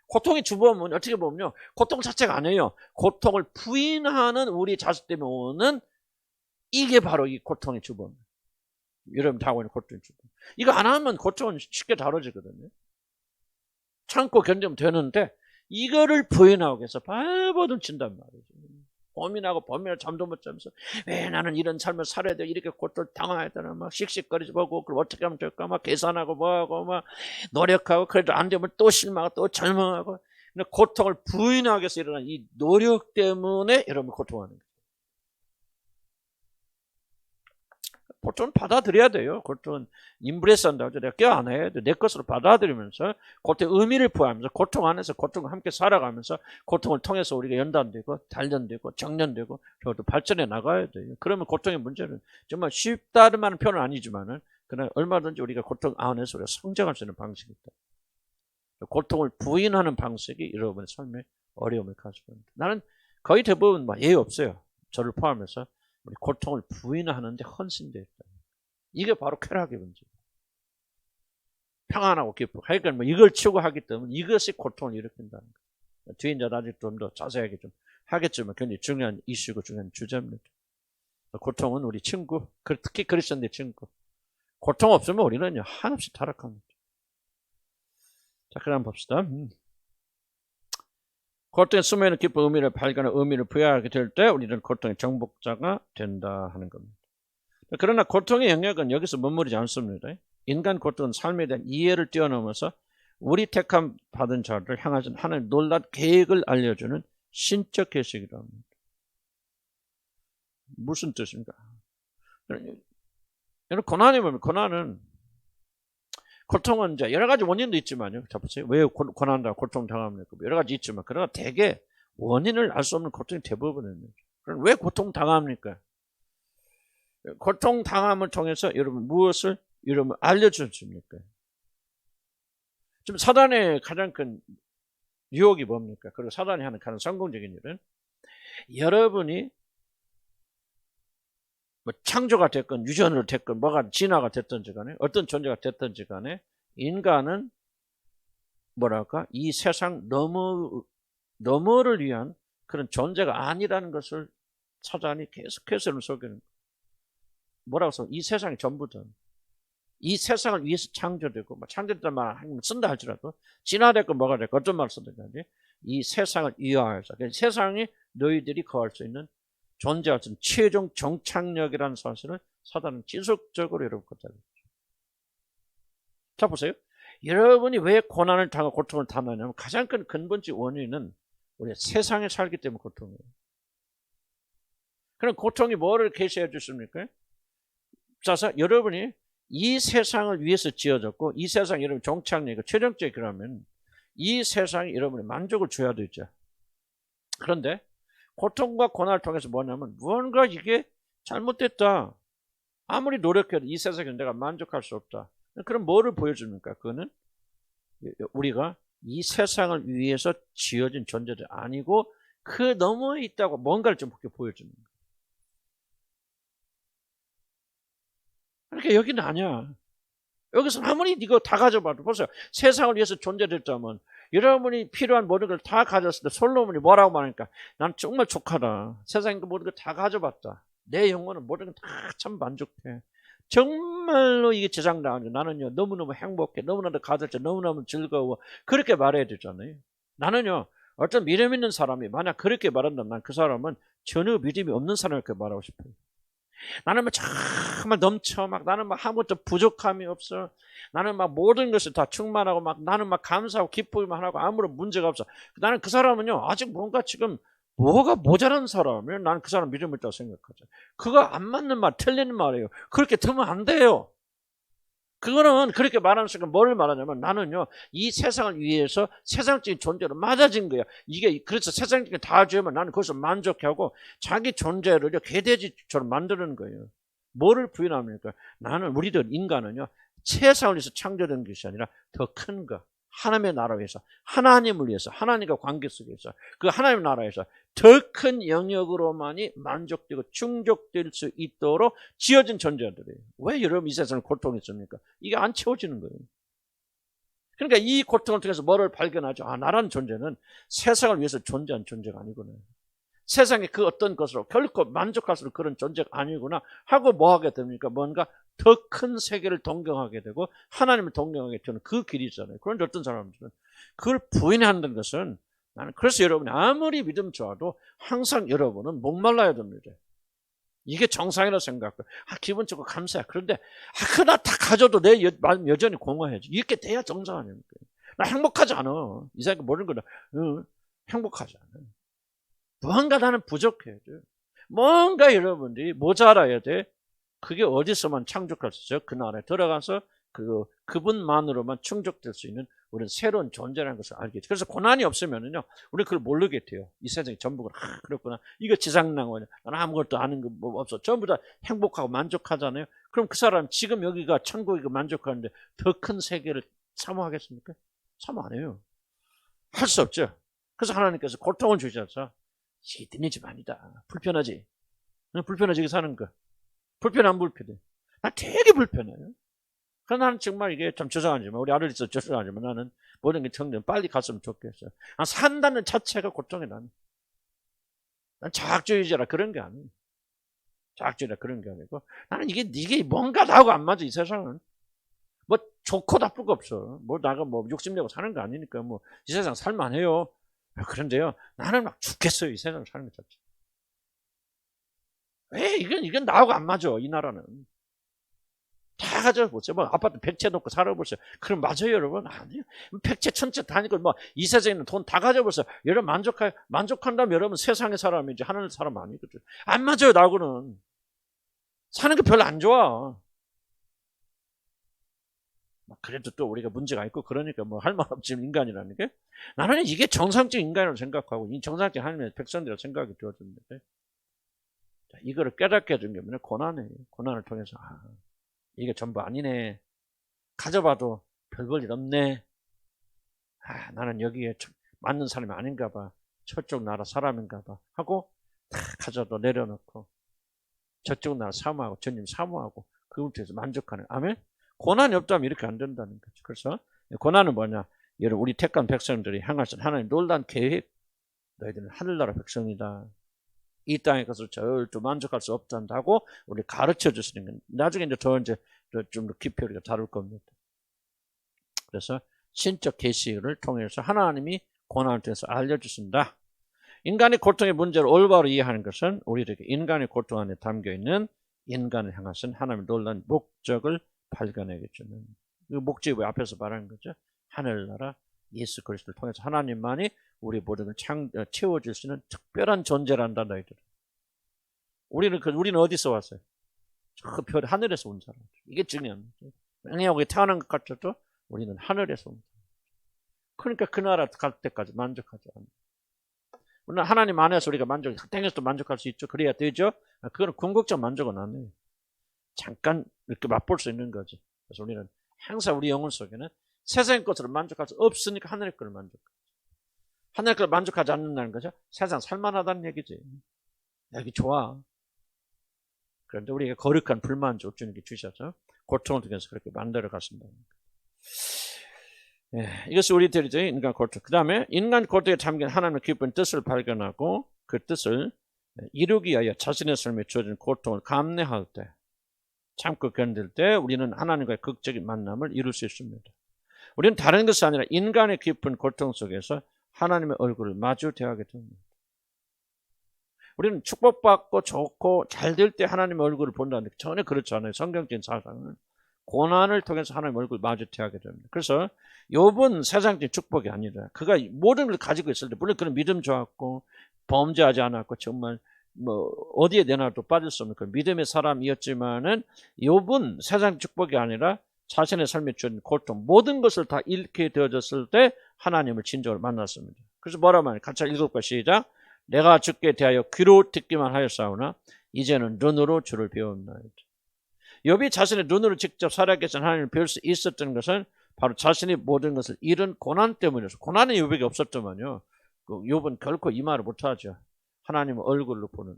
고통의 주범은 어떻게 보면요. 고통 자체가 아니에요. 고통을 부인하는 우리 자식 때문에 오는 이게 바로 이 고통의 주범. 여러분 다 오는 고통의 주범. 이거 안 하면 고통은 쉽게 다뤄지거든요. 참고 견디면 되는데 이거를 부인하고 해서 발버둥 친단 말이죠. 고민하고 잠도 못 자면서 왜 나는 이런 삶을 살아야 돼 이렇게 고통을 당해야 되나 막 씩씩거리지 보고 그걸 어떻게 하면 될까 막 계산하고 뭐하고 막 노력하고 그래도 안 되면 또 실망하고 또 절망하고 고통을 부인하기 위해서 일어난 이 노력 때문에 여러분 고통하는 거예요. 고통은 받아들여야 돼요. 고통은 임브레스 한다고 내가 껴 안아야 돼. 내 것으로 받아들이면서 고통의 의미를 부여하면서 고통 안에서 고통과 함께 살아가면서 고통을 통해서 우리가 연단되고 단련되고 정련되고 또 발전해 나가야 돼요. 그러면 고통의 문제는 정말 쉽다는 말은 표현은 아니지만은 그러나 얼마든지 우리가 고통 안에서 우리가 성장할 수 있는 방식이 있다. 고통을 부인하는 방식이 여러분의 삶에 어려움을 가지고 있습니다. 나는 거의 대부분 예외 없어요. 저를 포함해서 고통을 부인하는데 헌신되어 있다. 이게 바로 쾌락의 문제. 평안하고 기쁘고. 그러니까 뭐 이걸 추구하기 때문에 이것이 고통을 일으킨다는 거예요. 뒤에 이제 나중에 좀 더 자세하게 좀 하겠지만 굉장히 중요한 이슈고 중요한 주제입니다. 고통은 우리 친구, 특히 그리스도인의 친구. 고통 없으면 우리는요, 한없이 타락합니다. 자, 그럼 봅시다. 고통에 숨어있는 깊은 의미를 발견하는 의미를 부여하게 될 때 우리는 고통의 정복자가 된다 하는 겁니다. 그러나 고통의 영역은 여기서 머무르지 않습니다. 인간 고통은 삶에 대한 이해를 뛰어넘어서 우리 택함 받은 자를 향하신 하나님의 놀라운 계획을 알려주는 신적 계시이기도 합니다. 무슨 뜻입니까? 고난이 뭡니까? 고통은 이제 여러 가지 원인도 있지만요. 자, 보세요. 왜 고난다, 고통 당합니까? 여러 가지 있지만, 그러나 대개 원인을 알 수 없는 고통이 대부분입니다. 그럼 왜 고통 당합니까? 고통 당함을 통해서 여러분 무엇을 여러분 알려주십니까? 지금 사단의 가장 큰 유혹이 뭡니까? 그리고 사단이 하는 가장 성공적인 일은 여러분이 뭐 창조가 됐건 유전으로 됐건 뭐가 진화가 됐든지 간에 어떤 존재가 됐든지 간에 인간은 뭐랄까 이 세상 너머를 위한 그런 존재가 아니라는 것을 사단이 계속해서 속이는 거예요. 뭐라고 써? 이 세상이 전부다. 이 세상을 위해서 창조되고 뭐 창조됐다는 말 쓴다 할지라도 진화됐건 뭐가 됐건 어떤 말을 쓰든지 이 세상을 위하여서 세상이 너희들이 거할 수 있는 존재할 수 있는 최종 정착력이라는 사실을 사단은 지속적으로 여러분 갖다 줬죠. 자 보세요. 여러분이 왜 고난을 당하고 고통을 당하냐면 가장 큰 근본적 원인은 우리 세상에 살기 때문에 고통이에요. 그럼 고통이 뭐를 계시해 주십니까? 자서 여러분이 이 세상을 위해서 지어졌고 이 세상 여러분 정착력이 최종적이 그러면 이 세상이 여러분의 만족을 줘야 되죠. 그런데 고통과 고난을 통해서 뭐냐면 무언가 이게 잘못됐다. 아무리 노력해도 이 세상에 내가 만족할 수 없다. 그럼 뭐를 보여줍니까? 그거는 우리가 이 세상을 위해서 지어진 존재들이 아니고 그 너머에 있다고 뭔가를 좀 그렇게 보여주는 거예요. 그러니까 여기는 아니야. 여기서 아무리 이거 다 가져봐도 보세요. 세상을 위해서 존재됐다면 여러분이 필요한 모든 걸 다 가졌을 때 솔로몬이 뭐라고 말하니까 난 정말 족하다. 세상에 모든 걸 다 가져봤다. 내 영혼은 모든 걸 다 참 만족해. 정말로 이게 재상당하죠. 나는요 너무너무 행복해. 너무나도 가졌죠. 너무너무 즐거워. 그렇게 말해야 되잖아요. 나는요 어떤 믿음 있는 사람이 만약 그렇게 말한다면 난 그 사람은 전혀 믿음이 없는 사람을 그렇게 말하고 싶어요. 나는 뭐 정말 넘쳐 나는 막 아무것도 부족함이 없어. 나는 막 모든 것을 다 충만하고 나는 막 감사하고 기쁘기만 하고 아무런 문제가 없어. 나는 그 사람은요 아직 뭔가 지금 뭐가 모자란 사람이에요. 나는 그 사람 믿음을 있다고 생각하죠. 그거 안 맞는 말, 틀리는 말이에요. 그렇게 들으면 안 돼요. 그거는 그렇게 말하는 순간 뭘 말하냐면 나는요 이 세상을 위해서 세상적인 존재로 맞아진 거야. 이게 그래서 세상적인 다 주면 나는 거기서 만족하고 자기 존재를 개돼지처럼 만드는 거예요. 뭐를 부인합니까? 나는 우리들 인간은요 세상을 위해서 창조된 것이 아니라 더 큰 거. 하나님의 나라를 위해서 하나님을 위해서 하나님과 관계 속에서 그 하나님의 나라에서 더 큰 영역으로만이 만족되고 충족될 수 있도록 지어진 존재들이에요. 왜 여러분 이 세상을 고통했습니까? 이게 안 채워지는 거예요. 그러니까 이 고통을 통해서 뭐를 발견하죠? 나라는 존재는 세상을 위해서 존재한 존재가 아니구나. 세상의 그 어떤 것으로 결코 만족할 수 있는 그런 존재가 아니구나 하고 뭐 하게 됩니까? 뭔가 더 큰 세계를 동경하게 되고 하나님을 동경하게 되는 그 길이 있잖아요. 그런데 어떤 사람들은 그걸 부인한다는 것은 나는 그래서 여러분이 아무리 믿음 좋아도 항상 여러분은 목말라야 됩니다. 이게 정상이라고 생각해요. 기본적으로 감사해. 그런데 그나 다 가져도 내 마음 여전히 공허해져. 이렇게 돼야 정상 아닙니까? 나 행복하지 않아. 이 사람이 모르는 거다. 행복하지 않아. 뭔가 나는 부족해요. 뭔가 여러분들이 모자라야 돼. 그게 어디서만 창족할 수 있어요? 그 나라에 들어가서 그분만으로만 충족될 수 있는 우리는 새로운 존재라는 것을 알겠죠. 그래서 고난이 없으면은요, 우리 그걸 모르겠대요. 이 세상이 전부가 그렇구나. 이거 지상난거냐? 나는 아무것도 아는 거 뭐 없어. 전부 다 행복하고 만족하잖아요. 그럼 그 사람 지금 여기가 천국이고 만족하는데 더 큰 세계를 사모하겠습니까? 사모 안 해요. 할 수 없죠. 그래서 하나님께서 고통을 주셔서 이게 네 집 아니다. 불편하지? 불편하지 사는 거. 불편해 안 불편해? 나 되게 불편해요. 그래서 나는 정말 이게 참 죄송하지만 우리 아들 있어 죄송하지만 나는 모든 게 정리 빨리 갔으면 좋겠어요. 산다는 자체가 고통이 나는. 난 자학주의자라 그런 게 아니에요. 자학주의라 그런 게 아니고 나는 이게 뭔가 나하고 안 맞아 이 세상은. 뭐 좋고 나쁘고 없어. 뭐 나가 뭐 욕심내고 사는 거 아니니까 뭐 이 세상 살만해요. 그런데요 나는 막 죽겠어요 이 세상 사는 것 자체. 왜 이건 나하고 안 맞아 이 나라는. 다 가져보세요. 뭐 아파트 100채 놓고 살아보세요. 그럼 맞아요 여러분? 아니요. 100채 1000채 다니고 뭐 이 세상에 있는 돈 다 가져보세요. 여러분 만족한다면 여러분 세상의 사람이지 하늘 사람 아니거든. 안 맞아요 나하고는. 사는 게 별로 안 좋아. 그래도 또 우리가 문제가 있고 그러니까 뭐 할 말 없지 인간이라는 게. 나는 이게 정상적 인간이라고 생각하고 이 정상적 하나님의 백성이라고 생각이 되어졌는데 이거를 깨닫게 해준 게 뭐냐 고난이에요. 고난을 통해서 이게 전부 아니네. 가져봐도 별 볼 일 없네. 나는 여기에 맞는 사람이 아닌가 봐. 저쪽 나라 사람인가 봐. 하고 다 가져도 내려놓고 저쪽 나라 사모하고 주님 사모하고 그걸 통해서 만족하는. 아멘. 고난이 없다면 이렇게 안 된다는 거죠. 그래서 고난은 뭐냐? 여러분 우리 택한 백성들이 향할 수 하나님 놀란 계획. 너희들은 하늘나라 백성이다. 이 땅에 가서 절대 만족할 수 없단다고 우리 가르쳐 주시는 건 나중에 이제 좀 더 깊이 우리가 다룰 겁니다. 그래서 신적 계시를 통해서 하나님이 고난을 통해서 알려주신다. 인간의 고통의 문제를 올바로 이해하는 것은 우리에게 인간의 고통 안에 담겨 있는 인간을 향하신 하나님의 놀라운 목적을 발견하게 주는 그 목적이 앞에서 말하는 거죠. 하늘나라 예수 그리스도를 통해서 하나님만이 우리 모든 걸 채워줄 수 있는 특별한 존재란다 너희들. 우리는 어디서 왔어요? 저 별 하늘에서 온 사람. 이게 중요한 거죠. 명예하게 태어난 것 같아도 우리는 하늘에서 온 사람. 그러니까 그 나라 갈 때까지 만족하지 않아요. 물론 하나님 안에서 우리가 땅에서도 만족할 수 있죠. 그래야 되죠. 그건 궁극적 만족은 아니에요. 잠깐 이렇게 맛볼 수 있는 거지. 그래서 우리는 항상 우리 영혼 속에는 세상의 것으로 만족할 수 없으니까 하늘의 것을 만족하죠. 하늘의 것을 만족하지 않는다는 거죠. 세상 살만하다는 얘기지. 여기 좋아. 그런데 우리가 거룩한 불만족 주님께 주셔서 고통을 통해서 그렇게 만들어 갔습니다. 이것이 우리들이죠. 인간 고통. 그 다음에 인간 고통에 담긴 하나님의 깊은 뜻을 발견하고 그 뜻을 이루기 위하여 자신의 삶에 주어진 고통을 감내할 때 참고 견딜 때 우리는 하나님과의 극적인 만남을 이룰 수 있습니다. 우리는 다른 것이 아니라 인간의 깊은 고통 속에서 하나님의 얼굴을 마주 대하게 됩니다. 우리는 축복받고 좋고 잘 될 때 하나님의 얼굴을 본다는데 전혀 그렇지 않아요. 성경적인 사상은 고난을 통해서 하나님의 얼굴을 마주 대하게 됩니다. 그래서 욥은 세상적인 축복이 아니라 그가 모든 걸 가지고 있을 때 물론 그런 믿음 좋았고 범죄하지 않았고 정말 뭐 어디에 내놔도 빠질 수 없는 그 믿음의 사람이었지만은 욥은 세상 축복이 아니라 자신의 삶에 주는 고통 모든 것을 다 잃게 되어졌을 때 하나님을 진정으로 만났습니다. 그래서 뭐라 말해요? 같이 읽을까 시작. 내가 주께 대하여 귀로 듣기만 하였사오나 이제는 눈으로 주를 배웠나이다. 욥이 자신의 눈으로 직접 살아계신 하나님을 배울 수 있었던 것은 바로 자신이 모든 것을 잃은 고난 때문이었어요. 고난은 욥에게 없었더만요. 욥은 결코 이 말을 못하죠. 하나님의 얼굴로 보는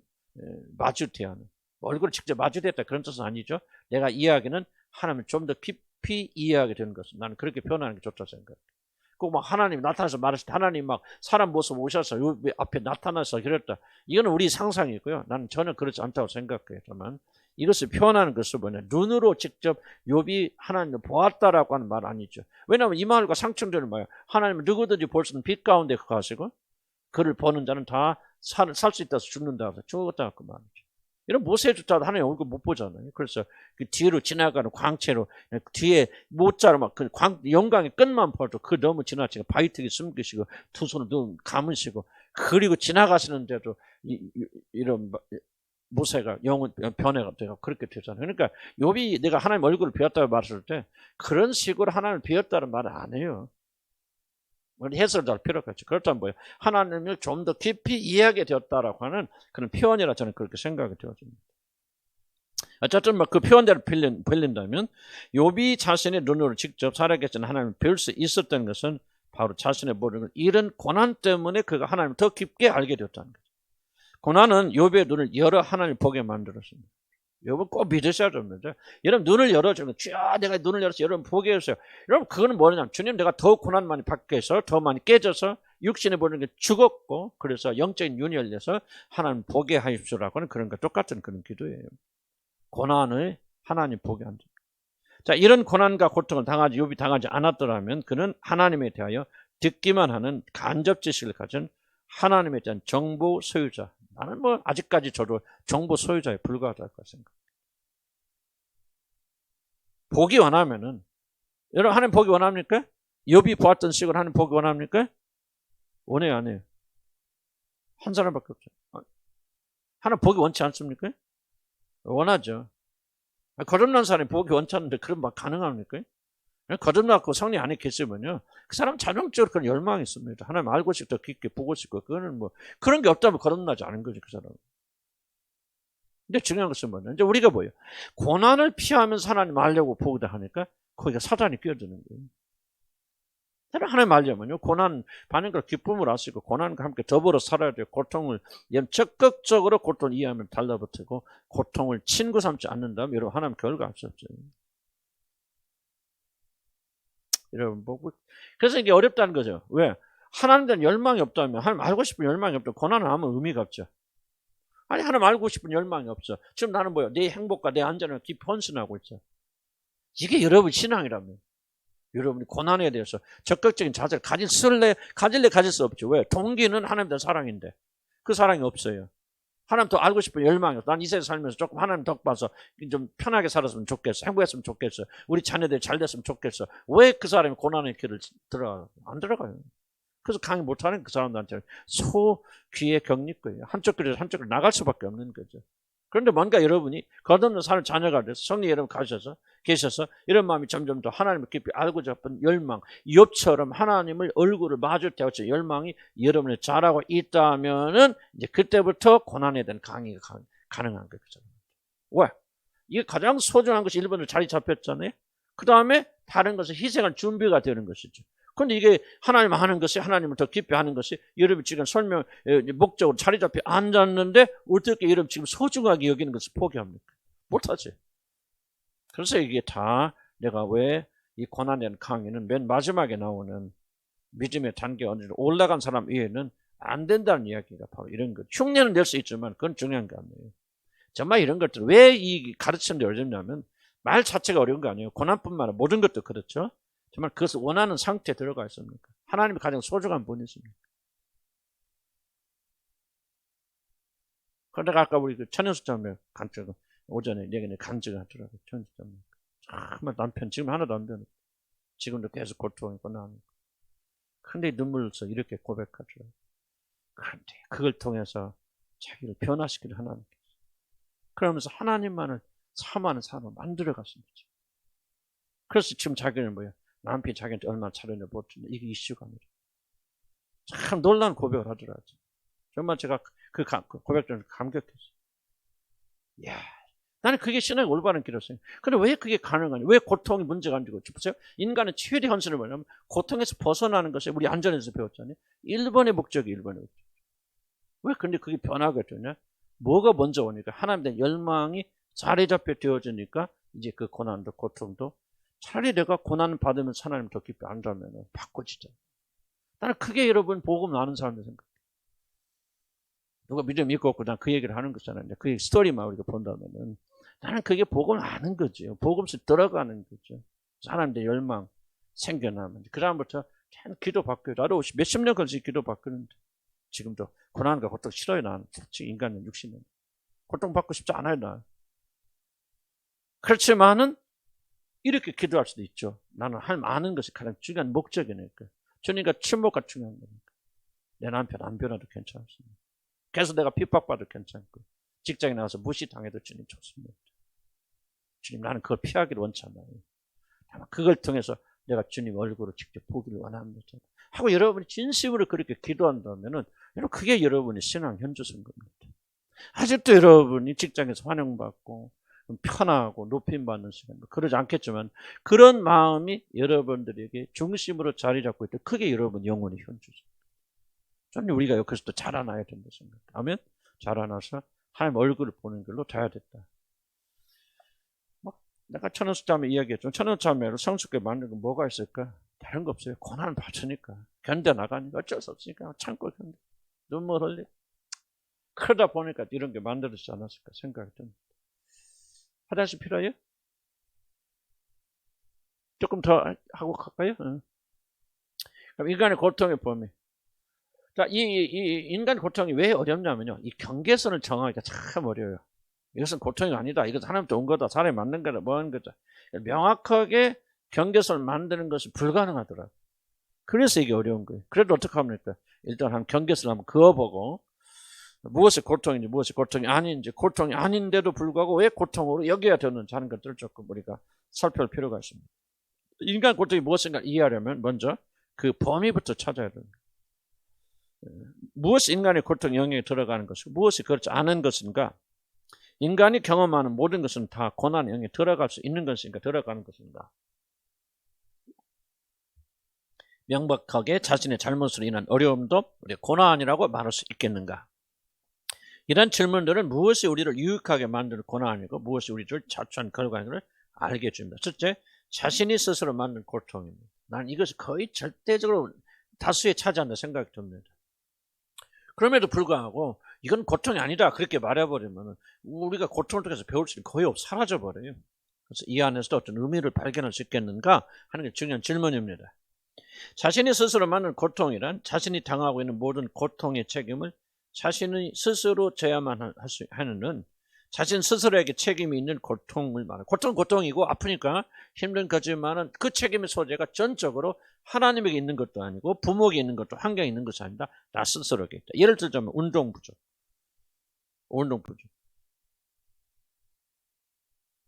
마주 대하는 얼굴을 직접 마주 대했다 그런 뜻은 아니죠. 내가 이해하기는 하나님을 좀 더 깊이 이해하게 되는 것은 나는 그렇게 표현하는 게 좋다고 생각해요. 꼭 막 하나님 나타나서 말했을 때 하나님 막 사람 모습 오셔서 욥 앞에 나타나서 그랬다. 이거는 우리 상상이고요. 나는 전혀 그렇지 않다고 생각해요. 다만 이것을 표현하는 것은 뭐냐 눈으로 직접 욥이 하나님을 보았다라고 하는 말 아니죠. 왜냐하면 이 말과 상충되는 말이에요. 하나님은 누구든지 볼 수 있는 빛 가운데 가시고 그를 보는 자는 다 살 수 있다 해서 죽는다 해서 죽었다 그 말이죠. 이런 모세조차도 하나님 얼굴 못 보잖아요. 그래서 그 뒤로 지나가는 광채로 뒤에 모자로 막 그 영광의 끝만 봐도 그 너무 지나치고 바위턱에 숨기시고 두 손을 눈 감으시고 그리고 지나가시는데도 이런 모세가 영혼 변해가 되고 그렇게 되잖아요. 그러니까 욥이 내가 하나님 얼굴을 비웠다고 말했을 때 그런 식으로 하나님을 비웠다는 말은 안 해요. 해설도 할 필요가 없죠. 그렇다면 뭐예요? 하나님을 좀 더 깊이 이해하게 되었다라고 하는 그런 표현이라 저는 그렇게 생각이 되어집니다. 어쨌든 뭐 그 표현대로 빌린다면 욥이 자신의 눈으로 직접 살아계신 하나님을 배울 수 있었던 것은 바로 자신의 모든 걸 잃은 고난 때문에 그가 하나님을 더 깊게 알게 되었다는 거죠. 고난은 욥의 눈을 열어 하나님을 보게 만들었습니다. 여러분 꼭 믿으셔야 됩니다. 여러분 눈을 열어주는 주여 내가 눈을 열어서 여러분 보게 해주세요. 여러분 그거는 뭐냐면 주님 내가 더 고난 많이 받게 해서 더 많이 깨져서 육신에 보는 게 죽었고 그래서 영적인 눈이 열려서 하나님 보게 하십시오라고는 그런 거 똑같은 그런 기도예요. 고난을 하나님 보게 한다. 자, 이런 고난과 고통을 욥이 당하지 않았더라면 그는 하나님에 대하여 듣기만 하는 간접 지식을 가진 하나님에 대한 정보 소유자. 나는 뭐 아직까지 저도 정보 소유자에 불과하다고 생각합니다. 보기 원하면은 여러분 하나님 보기 원합니까? 욥이 보았던 식으로 하나님 보기 원합니까? 원해요, 안 해요? 한 사람밖에 없죠. 하나님 보기 원치 않습니까? 원하죠. 거듭난 사람이 보기 원치 않는데 그런 말 가능합니까? 거듭났고 성령 안에 계시면요, 그 사람 자동적으로 그런 열망이 있습니다. 하나님 알고 싶고 더 깊게 보고 싶고 그거는 뭐 그런 게 없다면 거듭나지 않은 거지 그 사람은. 근데 중요한 것은 뭐냐? 이제 우리가 뭐예요? 고난을 피하면서 하나님 알려고 보기도 하니까 거기가 사단이 끼어드는 거예요. 하나님 알려면요, 고난 받는 걸 기쁨을 아시고 고난과 함께 더불어 살아야 돼요. 고통을 적극적으로 고통을 이해하면 달라붙고 고통을 친구 삼지 않는다면 여러분 하나님 결과 없었죠. 여러분 보고 그래서 이게 어렵다는 거죠. 왜? 하나님에 대한 열망이 없다면 하나님 알고 싶은 열망이 없다면 고난은 아무 의미가 없죠. 아니 하나님 알고 싶은 열망이 없어. 지금 나는 뭐야? 내 행복과 내 안전을 깊이 헌신하고 있어. 이게 여러분 신앙이라면. 여러분이 고난에 대해서 적극적인 자세를 가질래 가질 수 없죠. 왜? 동기는 하나님에 대한 사랑인데 그 사랑이 없어요. 하나님 더 알고 싶은 열망이 없어. 난 이 세상 살면서 조금 하나님 덕 봐서 좀 편하게 살았으면 좋겠어. 행복했으면 좋겠어. 우리 자녀들이 잘 됐으면 좋겠어. 왜 그 사람이 고난의 길을 들어가요? 안 들어가요. 그래서 강의 못하는 그 사람들한테 소귀의 격리거예요. 한쪽 길에서 한쪽 길로 나갈 수밖에 없는 거죠. 그런데 뭔가 여러분이 거듭난 사는 자녀가 돼서 성령 여러분 계셔서 이런 마음이 점점 더 하나님을 깊이 알고 싶은 열망, 욥처럼 하나님을 얼굴을 마주 대하고 열망이 여러분이 자라고 있다면은 이제 그때부터 고난에 대한 강의가 가능한 거죠. 왜? 이게 가장 소중한 것이 1번으로 자리 잡혔잖아요. 그 다음에 다른 것을 희생할 준비가 되는 것이죠. 그런데 이게 하나님 하는 것이 하나님을 더 깊이 하는 것이 여러분 지금 설명 목적으로 자리 잡혀 앉았는데 어떻게 여러분 지금 소중하게 여기는 것을 포기합니까? 못하지. 그래서 이게 다 내가 왜 이 고난에 대한 강의는 맨 마지막에 나오는 믿음의 단계 언제로 올라간 사람 이외에는 안 된다는 이야기가 바로 이런 것. 흉내는 낼 수 있지만 그건 중요한 게 아니에요. 정말 이런 것들 왜 이 가르치는데 어렵냐면 말 자체가 어려운 거 아니에요. 고난뿐만 아니라 모든 것도 그렇죠. 정말 그것을 원하는 상태에 들어가 있습니까? 하나님이 가장 소중한 분이십니까? 그런데 아까 우리 그 천연수자매 간증 오전에 얘기는 간증을 하더라고요. 천연수자매. 정말 남편 지금 하나도 안 변해. 지금도 계속 고통이고 나는. 근데 눈물로서 이렇게 고백하더라고요. 그런데 그걸 통해서 자기를 변화시키는 하나님께서. 그러면서 하나님만을 사모하는 사람을 만들어갔습니다. 그래서 지금 자기는 뭐야? 남편이 자기한테 얼마나 잘했냐 보았는데 이게 이슈가 아니라 참 놀라운 고백을 하더라고요. 정말 제가 그 고백 중에 감격했어요. 이야, 나는 그게 신앙의 올바른 길이었어요. 근데 왜 그게 가능하냐? 왜 고통이 문제가 안 되고 보세요. 인간의 최대 헌신을 뭐냐면 고통에서 벗어나는 것이 우리 안전에서 배웠잖아요. 1번의 목적이 1번의 목적. 왜 근데 그게 변화가 되냐? 뭐가 먼저 오니까 하나님에 대한 열망이 자리 잡혀 되어지니까 이제 그 고난도 고통도 차라리 내가 고난 받으면 하나님 더 깊이 안다면 바꿔지잖아요. 나는 그게 여러분 복음 아는 사람들 생각. 누가 믿음 있고 없고 난 그 얘기를 하는 거잖아요. 그 스토리만 우리가 본다면은 나는 그게 복음을 아는 거죠. 복음에서 들어가는 거죠. 하나님의 열망 생겨나면 그 다음부터 계속 기도 받고요. 나도 몇십 년 걸치 기도 받고는데 지금도 고난과 고통 싫어요. 나는 솔직히 인간은 60년 고통 받고 싶지 않아요. 나. 그렇지만은 이렇게 기도할 수도 있죠. 나는 할 많은 것이 가장 중요한 목적이니까. 주님과 친목과 중요한 거니까. 내 남편 안 변해도 괜찮습니다. 계속 내가 핍박받아도 괜찮고 직장에 나가서 무시당해도 주님 좋습니다. 주님 나는 그걸 피하기를 원치 않아요. 아마 그걸 통해서 내가 주님 얼굴을 직접 보기를 원합니다. 하고 여러분이 진심으로 그렇게 기도한다면은 그게 여러분의 신앙 현주소인 겁니다. 아직도 여러분이 직장에서 환영받고 편하고 높임받는 시간 그러지 않겠지만 그런 마음이 여러분들에게 중심으로 자리 잡고 있다. 그게 여러분 영혼의 현주소. 저는 우리가 여기서 또 자라나야 된다 생각해요. 아멘. 자라나서 하나님 얼굴을 보는 걸로 돼야 됐다. 내가 천연수자매 이야기했죠. 천연수자매로 성숙하게 만든 건 뭐가 있을까? 다른 거 없어요. 고난을 받으니까. 견뎌나가니까 어쩔 수 없으니까 참고 견뎌. 눈물 흘리고. 그러다 보니까 이런 게 만들어지지 않았을까 생각이 듭니다. 화장실 필요해요? 조금 더 하고 갈까요? 그럼 인간의 고통의 범위. 자, 이 인간 고통이 왜 어렵냐면요. 이 경계선을 정하기가 참 어려워요. 이것은 고통이 아니다. 이것은 하나님 좋은 거다. 사람이 맞는 거다. 뭐 하는 거다. 명확하게 경계선을 만드는 것이 불가능하더라고요. 그래서 이게 어려운 거예요. 그래도 어떻게 합니까? 일단 한 경계선을 한번 그어보고 무엇이 고통인지 무엇이 고통이 아닌지 고통이 아닌데도 불구하고 왜 고통으로 여겨야 되는지 하는 것들을 조금 우리가 살펴볼 필요가 있습니다. 인간 고통이 무엇인가 이해하려면 먼저 그 범위부터 찾아야 됩니다. 무엇이 인간의 고통 영역에 들어가는 것이고 무엇이 그렇지 않은 것인가. 인간이 경험하는 모든 것은 다 고난 영역에 들어갈 수 있는 것인가 들어가는 것인가. 명백하게 자신의 잘못으로 인한 어려움도 우리 고난이라고 말할 수 있겠는가. 이런 질문들은 무엇이 우리를 유익하게 만드는 고난이고 무엇이 우리를 자초한 결과인지를 알게 해줍니다. 첫째, 자신이 스스로 만든 고통입니다. 난 이것이 거의 절대적으로 다수에 차지한다 생각이 듭니다. 그럼에도 불구하고 이건 고통이 아니다 그렇게 말해버리면 우리가 고통을 통해서 배울 수 있는 거의 사라져버려요. 그래서 이 안에서도 어떤 의미를 발견할 수 있겠는가 하는 게 중요한 질문입니다. 자신이 스스로 만든 고통이란 자신이 당하고 있는 모든 고통의 책임을 자신이 스스로 져야만 하는 자신 스스로에게 책임이 있는 고통을 말해요. 고통이고 아프니까 힘든 거지만 그 책임의 소재가 전적으로 하나님에게 있는 것도 아니고 부모에게 있는 것도 환경에 있는 것이 아니다. 나 스스로에게 있다. 예를 들자면 운동 부족.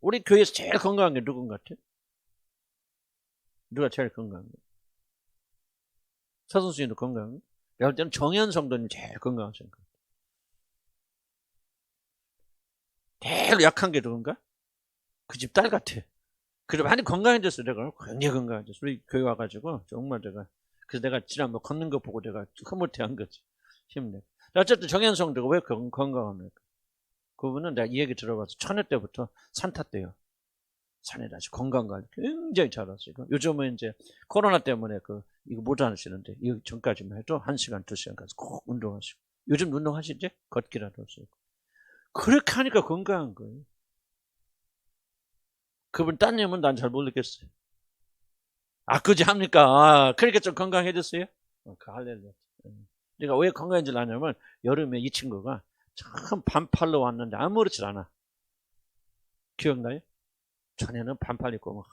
우리 교회에서 제일 건강한 게 누군 것 같아요? 누가 제일 건강한 거예요? 서선수님도 건강해요? 내가 볼 때는 정현 성도님 제일 건강하신 것 같아요. 제일 약한 게 누군가? 그 집 딸 같아. 그래 많이 건강해졌어. 내가 굉장히 건강해졌어. 우리 교회 와가지고 정말 그래서 내가 지난번 걷는 거 보고 내가 흐뭇해한 거지. 힘내. 어쨌든 정현 성도가 왜 건강합니까? 그분은 내가 이 얘기 들어봐서 천회 때부터 산 탔대요. 산에 다시 건강관리 굉장히 잘하시고 요즘은 이제 코로나 때문에 이거 못 하시는데 이 전까지만 해도 1시간, 2시간까지 꼭 운동하시고 요즘 운동하시지? 걷기라도 하시고 그렇게 하니까 건강한 거예요. 그분 따님은 난 잘 모르겠어요. 그지 합니까? 그러니까 좀 건강해졌어요? 할렐루야. 그러니까 왜 건강해질 않냐면 여름에 이 친구가 참 반팔로 왔는데 아무렇지 않아. 기억나요? 전에는 반팔 입고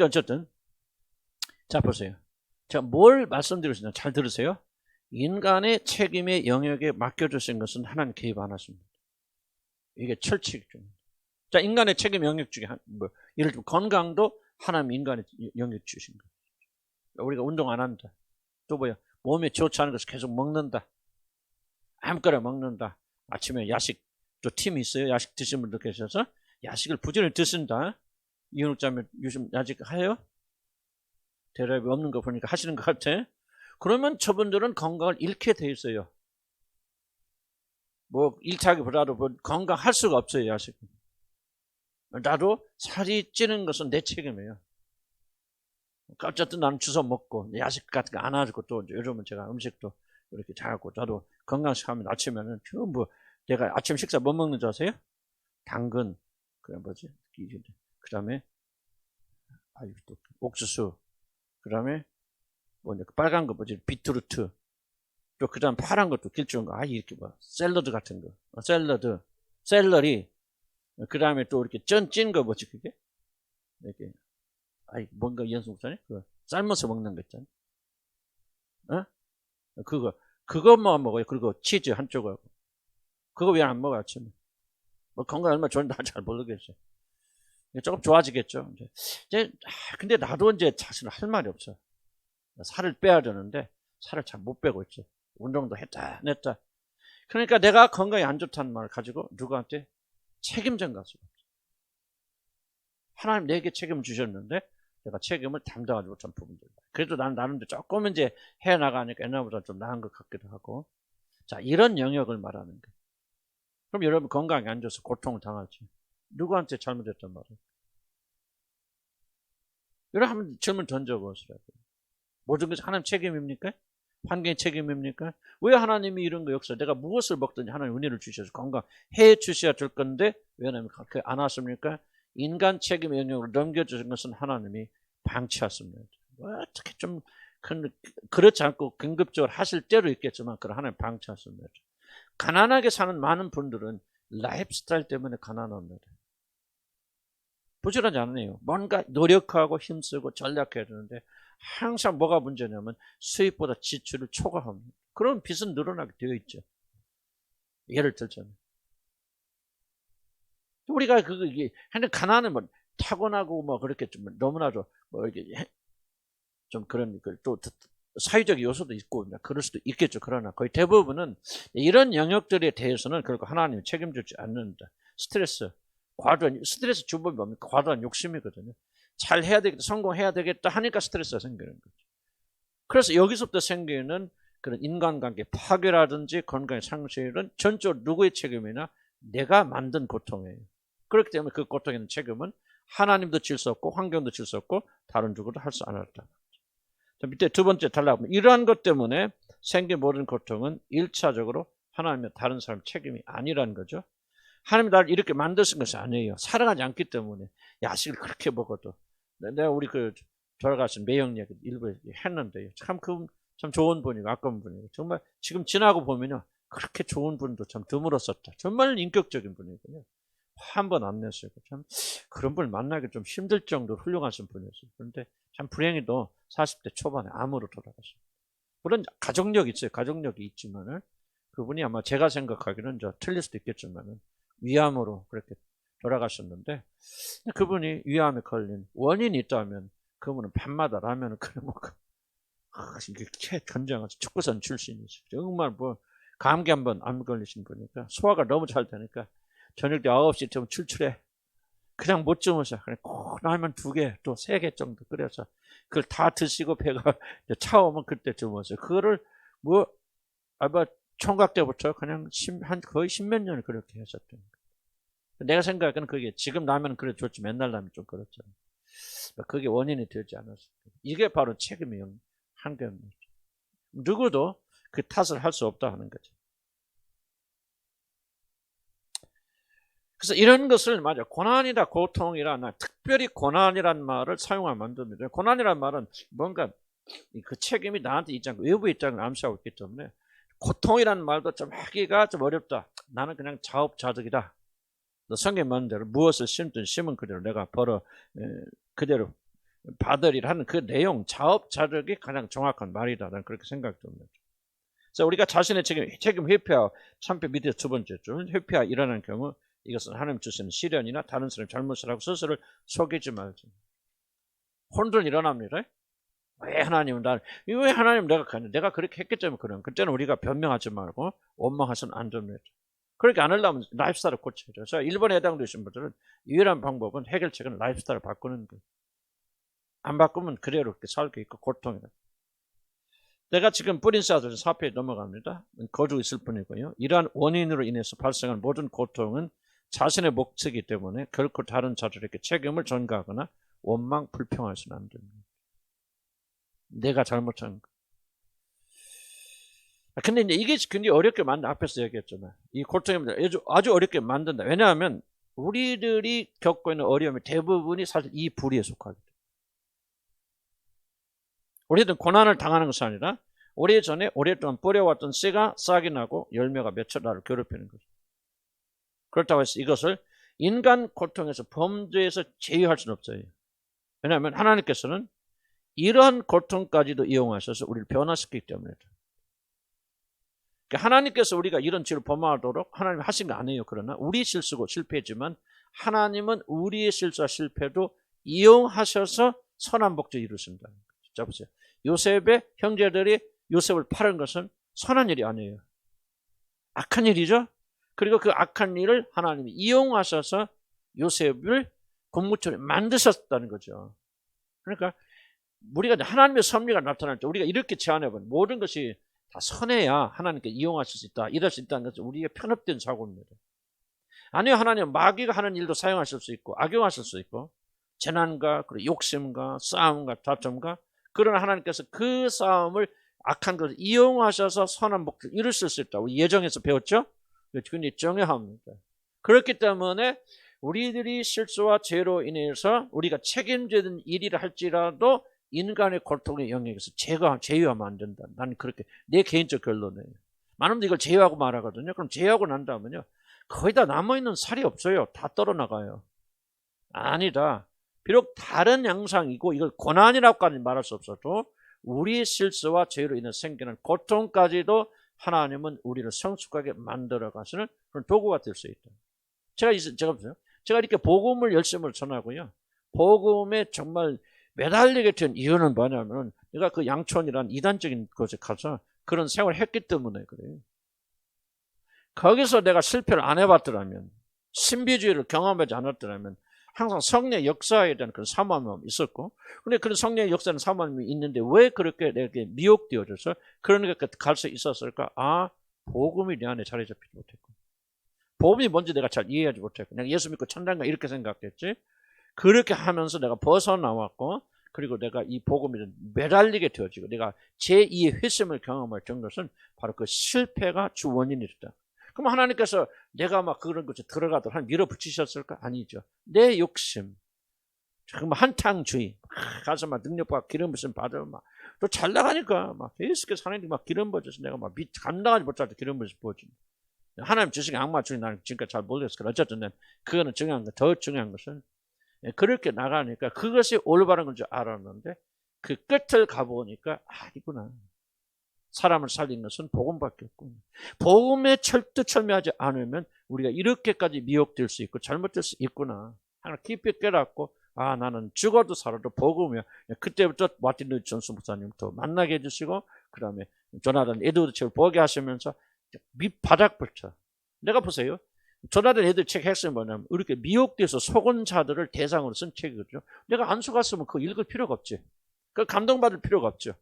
어쨌든 자 보세요. 제가 뭘 말씀드렸으냐 잘 들으세요. 인간의 책임의 영역에 맡겨주신 것은 하나님 개입 안 하십니다. 이게 철칙이죠. 자 인간의 책임 영역 중에 예를 들면 건강도 하나님 인간의 영역 주신 거예요. 우리가 운동 안 한다. 또 뭐야 몸에 좋지 않은 것을 계속 먹는다. 아무거나 먹는다. 아침에 야식 또 팀이 있어요. 야식 드시는 분들 계셔서 야식을 부지런히 드신다. 이혼자면 요즘 야식 해요? 대답이 없는 거 보니까 하시는 것 같아. 그러면 저분들은 건강을 잃게 돼 있어요. 뭐 잃다기보다도 건강할 수가 없어요. 야식. 나도 살이 찌는 것은 내 책임이에요. 어쨌든 나는 주워 먹고 야식 같은 거 안 하고 또 요즘은 제가 음식도 이렇게 잘하고 나도 건강식 하면 아침에는 전부 내가 아침 식사 뭐 먹는 줄 아세요? 당근 그다음 뭐지? 그다음에 또 옥수수 그다음에 뭐냐 빨간 거 뭐지? 비트루트 또 그다음 파란 것도 길쭉한 거 이렇게 샐러드 같은 거 샐러리 그다음에 또 이렇게 찐 거 뭐지 그게 이렇게 뭔가 연속사네 삶아서 먹는 거 있잖아. 그것만 먹어요. 그리고 치즈 한쪽하고 그거 왜 안 먹어 아침에? 뭐 건강 얼마나 좋은지 잘 모르겠어요. 조금 좋아지겠죠. 근데 나도 이제 사실 할 말이 없어. 살을 빼야 되는데 살을 잘 못 빼고 있죠. 운동도 했다. 그러니까 내가 건강이 안 좋다는 말을 가지고 누구한테 책임전 가수가 없어. 하나님 내게 책임을 주셨는데 내가 책임을 담당하지 못한 부분들. 그래도 나는 나름대로 조금 이제 해나가니까 옛날보다 좀 나은 것 같기도 하고. 자, 이런 영역을 말하는 거예요. 그럼 여러분 건강이 안 좋아서 고통을 당하지. 누구한테 잘못했단 말이에요? 이런 한번 질문 던져보시라고요. 모든 것이 하나님 책임입니까? 환경의 책임입니까? 왜 하나님이 이런 거 역사, 내가 무엇을 먹든지 하나님 은혜를 주셔서 건강해 주셔야 될 건데 왜 하나님 그렇게 안 왔습니까? 인간 책임 영역으로 넘겨주신 것은 하나님이 방치했습니다. 어떻게 좀 그렇지 않고 긴급적으로 하실 때로 있겠지만 그런 하나님 방치했습니다. 가난하게 사는 많은 분들은 라이프스타일 때문에 가난합니다. 부지런하지 않네요. 뭔가 노력하고 힘쓰고 전략해야 되는데 항상 뭐가 문제냐면 수입보다 지출을 초과합니다. 그럼 빚은 늘어나게 되어 있죠. 예를 들자면 우리가 이게 가난은 뭐 타고나고 뭐 그렇게 좀 너무나도 뭐 이렇게 좀 그런 또 사회적 요소도 있고 그럴 수도 있겠죠. 그러나 거의 대부분은 이런 영역들에 대해서는 결국 하나님이 책임지지 않는다. 스트레스 주범이 뭡니까? 과도한 욕심이거든요. 잘 해야 되겠다, 성공해야 되겠다 하니까 스트레스가 생기는 거죠. 그래서 여기서부터 생기는 그런 인간관계 파괴라든지 건강의 상실은 전적으로 누구의 책임이냐? 내가 만든 고통이에요. 그렇기 때문에 그 고통에는 책임은 하나님도 질 수 없고 환경도 질 수 없고 다른 누구도 할 수 않았다. 밑에 두 번째 달라보면 이러한 것 때문에 생긴 모든 고통은 1차적으로 하나님의 다른 사람 책임이 아니라는 거죠. 하나님이 나를 이렇게 만드신 것이 아니에요. 사랑하지 않기 때문에 야식을 그렇게 먹어도 내가 우리 돌아가신 매형 얘기 일부에 했는데요. 참 좋은 분이고 아까운 분이고 정말 지금 지나고 보면요. 그렇게 좋은 분도 참 드물었었다. 정말 인격적인 분이거든요. 한 번 안 냈어요. 참 그런 분을 만나기 좀 힘들 정도로 훌륭하신 분이었어요. 그런데 참 불행히도 40대 초반에 암으로 돌아가셨어요. 물론 가족력이 있어요. 가족력이 있지만은 그분이 아마 제가 생각하기는 틀릴 수도 있겠지만은 위암으로 그렇게 돌아가셨는데 그분이 위암에 걸린 원인이 있다면 그분은 밤마다 라면을 끓여 먹고 이게 견장하죠. 축구선 출신이죠. 정말 뭐 감기 한번 안 걸리신 분이니까 소화가 너무 잘 되니까 저녁 때 9시쯤 출출해. 그냥 못 주무셔. 그냥 꼭 라면 2개 또 3개 정도 끓여서 그걸 다 드시고 배가 차오면 그때 주무세요. 그거를 뭐 총각 때부터 그냥 거의 10몇 년을 그렇게 하셨던 거예요. 내가 생각하기에는 그게 지금 라면은 그래 좋지 맨날 라면 좀 그렇잖아요. 그게 원인이 되지 않았어요. 이게 바로 책임이에요. 한계입니다. 누구도 그 탓을 할 수 없다 하는 거죠. 그래서 이런 것을 고난이다 고통이라 나 특별히 고난이란 말을 사용하면 안 됩니다. 고난이란 말은 뭔가 그 책임이 나한테 있지 않고 외부에 있다는 걸 암시하고 있기 때문에 고통이란 말도 좀 하기가 좀 어렵다. 나는 그냥 자업자득이다. 성경 말대로 무엇을 심든 심은 그대로 내가 그대로 받으리라는 그 내용 자업자득이 가장 정확한 말이다. 나는 그렇게 생각됩니다. 그래서 우리가 자신의 책임 회피하고 참패 밑에 두 번째 줄 회피하고 일어나는 경우 이것은 하나님 주시는 시련이나 다른 사람 잘못을 하고 스스로를 속이지 말죠. 혼돈 일어납니다. 왜 하나님 내가 그렇게 했기 때문에 그런 그때는 우리가 변명하지 말고 원망하서는 안 됩니다. 그렇게 안 하려면 라이프스타일을 고쳐야죠. 그래서 1번에 해당되신 분들은 유일한 방법은 해결책은 라이프스타일을 바꾸는 거예요. 안 바꾸면 그대로 이렇게 살게 있고 고통이다. 내가 지금 뿌린 씨앗을 4페이지 넘어갑니다. 거두고 있을 뿐이고요. 이러한 원인으로 인해서 발생한 모든 고통은 자신의 몫이기 때문에 결코 다른 자들에게 책임을 전가하거나 원망, 불평하시면 안 됩니다. 내가 잘못한 거. 근데 이제 이게 굉장히 어렵게 앞에서 얘기했잖아요. 이 고통이 아주 어렵게 만든다. 왜냐하면 우리들이 겪고 있는 어려움이 대부분이 사실 이 부리에 속하거든요. 우리들은 고난을 당하는 것이 아니라 오래전에 오랫동안 뿌려왔던 씨가 싹이 나고 열매가 맺혀 나를 괴롭히는 거죠. 그렇다고 해서 이것을 인간 고통에서 범죄에서 제외할 수는 없어요. 왜냐하면 하나님께서는 이러한 고통까지도 이용하셔서 우리를 변화시키기 때문이다. 그러니까 하나님께서 우리가 이런 죄를 범하도록 하나님이 하신 거 아니에요. 그러나 우리 실수고 실패지만 하나님은 우리의 실수와 실패도 이용하셔서 선한 목적을 이루신다. 자 보세요. 요셉의 형제들이 요셉을 파는 것은 선한 일이 아니에요. 악한 일이죠. 그리고 그 악한 일을 하나님이 이용하셔서 요셉을 공무처럼 만드셨다는 거죠. 그러니까 우리가 하나님의 섭리가 나타날 때 우리가 이렇게 제안해보면 모든 것이 다 선해야 하나님께 이용하실 수 있다. 이럴 수 있다는 것은 우리의 편협된 사고입니다. 아니요, 하나님 마귀가 하는 일도 사용하실 수 있고 악용하실 수 있고 재난과 그리고 욕심과 싸움과 다툼과, 그러나 하나님께서 그 싸움을 악한 것을 이용하셔서 선한 목적을 이루실 수 있다고 예정에서 배웠죠? 그건 정의합니다. 그렇기 때문에 우리들이 실수와 죄로 인해서 우리가 책임지는 일이라 할지라도 인간의 고통의 영역에서 제외하면 안 된다. 나는 그렇게 내 개인적 결론이에요. 많은 분들이 이걸 제외하고 말하거든요. 그럼 제외하고 난 다음은요, 거의 다 남아있는 살이 없어요. 다 떨어나가요. 아니다. 비록 다른 양상이고 이걸 고난이라고까지 말할 수 없어도 우리의 실수와 죄로 인해 생기는 고통까지도 하나님은 우리를 성숙하게 만들어 가시는 그런 도구가 될 수 있다. 제가 이렇게 복음을 열심히 전하고요, 복음에 정말 매달리게 된 이유는 뭐냐면 내가 그 양촌이란 이단적인 곳에 가서 그런 생활을 했기 때문에 그래요. 거기서 내가 실패를 안 해봤더라면, 신비주의를 경험하지 않았더라면 항상 성령의 역사에 대한 그런 사모함이 있었고, 근데 그런 성령의 역사는 사모함이 있는데 왜 그렇게 내게 미혹되어져서 그런 게 갈 수 있었을까? 복음이 내 안에 자리 잡히지 못했고, 복음이 뭔지 내가 잘 이해하지 못했고, 내가 예수 믿고 천당가 이렇게 생각했지. 그렇게 하면서 내가 벗어나왔고, 그리고 내가 이 복음에 매달리게 되어지고 내가 제2의 회심을 경험할 정도는 바로 그 실패가 주 원인이었다. 그럼 하나님께서 내가 막 그런 것에 들어가도록 한 밀어붙이셨을까? 아니죠. 내 욕심, 정말 한탕주의, 가서 막 능력과 기름 부심 받으면 막 또 잘 나가니까 막 계속해서 하나님 막 기름 부어줘서 내가 막 감당하지 못할 때 기름 부심 부어준다. 하나님 주신 악마 주의 나는 지금까지 잘 모르겠어요. 어쨌든 그거는 중요한 거, 더 중요한 것은 그렇게 나가니까 그것이 올바른 건 줄 알았는데 그 끝을 가보니까 아니구나. 사람을 살린 것은 복음밖에 없구나. 복음에 철두철미하지 않으면 우리가 이렇게까지 미혹될 수 있고 잘못될 수 있구나. 하나 깊이 깨닫고 나는 죽어도 살아도 복음이야. 그때부터 마틴 루터 존스 목사님부터 만나게 해주시고, 그 다음에 조나단 에드워드 책을 보게 하시면서 밑바닥부터, 내가 보세요. 조나단 에드워드 책 핵심이 뭐냐면 이렇게 미혹돼서 속은 자들을 대상으로 쓴 책이거든요. 내가 안 속았으면 그거 읽을 필요가 없지. 그 감동받을 필요가 없죠.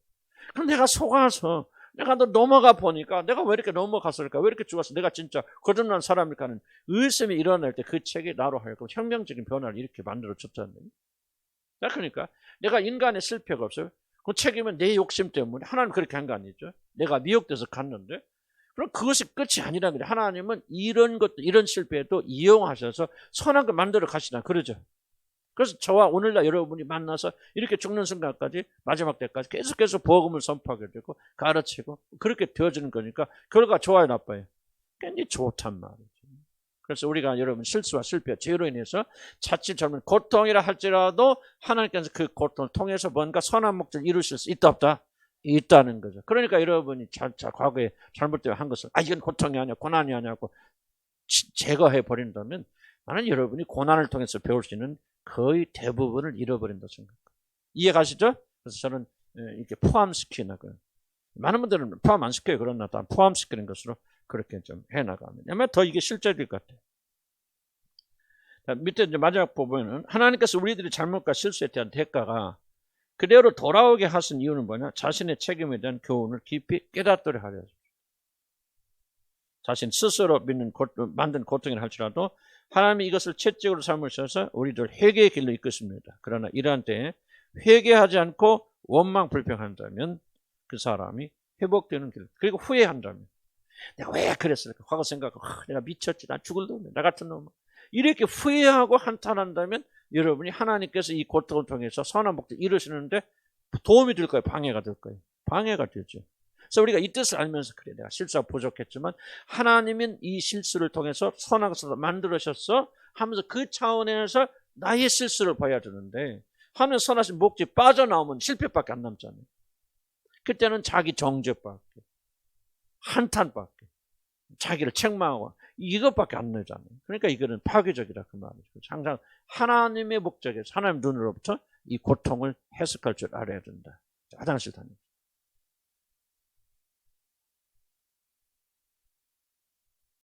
그럼 내가 속아서 내가 넘어가 보니까 내가 왜 이렇게 넘어갔을까? 왜 이렇게 죽었어? 내가 진짜 거듭난 사람일까는 의심이 일어날 때 그 책이 나로 하여금 혁명적인 변화를 이렇게 만들어줬잖아요. 그러니까 내가 인간의 실패가 없어요. 그 책임은 내 욕심 때문에 하나님 그렇게 한 거 아니죠. 내가 미혹돼서 갔는데, 그럼 그것이 끝이 아니라는 거예요. 하나님은 이런 것도, 이런 실패도 이용하셔서 선한 걸 만들어 가시나 그러죠. 그래서 저와 오늘날 여러분이 만나서 이렇게 죽는 순간까지, 마지막 때까지 계속해서 복음을 선포하게 되고 가르치고 그렇게 되어지는 거니까 결과가 좋아요, 나빠요? 굉장히 좋단 말이죠. 그래서 우리가 여러분 실수와 실패, 죄로 인해서 자칫 잘못 고통이라 할지라도 하나님께서 그 고통을 통해서 뭔가 선한 목적을 이루실 수 있다 없다? 있다는 거죠. 그러니까 여러분이 과거에 잘못되어 한 것을 이건 고통이 아니야, 고난이 아니고 제거해 버린다면 나는 여러분이 고난을 통해서 배울 수 있는 거의 대부분을 잃어버린다 생각합니다. 이해 가시죠? 그래서 저는 이렇게 포함시키는 거예요. 많은 분들은 포함 안 시켜요. 그러나 다 포함시키는 것으로 그렇게 좀 해나가면 아마 더 이게 실제일 것 같아요. 자, 밑에 이제 마지막 부분은 하나님께서 우리들의 잘못과 실수에 대한 대가가 그대로 돌아오게 하신 이유는 뭐냐? 자신의 책임에 대한 교훈을 깊이 깨닫도록 하려. 자신 스스로 만든 고통이라 할지라도 하나님이 이것을 채찍으로 삼으셔서 우리들 회개의 길로 이끄십니다. 그러나 이러한 때에 회개하지 않고 원망 불평한다면 그 사람이 회복되는 길, 그리고 후회한다면 내가 왜 그랬을까? 과거 생각하고 내가 미쳤지, 나 죽을 놈이야, 나 같은 놈, 이렇게 후회하고 한탄한다면 여러분이 하나님께서 이 고통을 통해서 선한 목적 이루시는데 도움이 될 거예요? 방해가 될 거예요? 방해가 되죠. 그래서 우리가 이 뜻을 알면서 그래, 내가 실수가 부족했지만 하나님은 이 실수를 통해서 선한 것을 만들으셨어 하면서 그 차원에서 나의 실수를 봐야 되는데, 하나님 선하신 목적이 빠져나오면 실패밖에 안 남잖아요. 그때는 자기 정죄밖에, 한탄밖에, 자기를 책망하고 이것밖에 안 내잖아요. 그러니까 이거는 파괴적이다 그 말이죠. 항상 하나님의 목적에서, 하나님 눈으로부터 이 고통을 해석할 줄 알아야 된다. 화장실 다녀.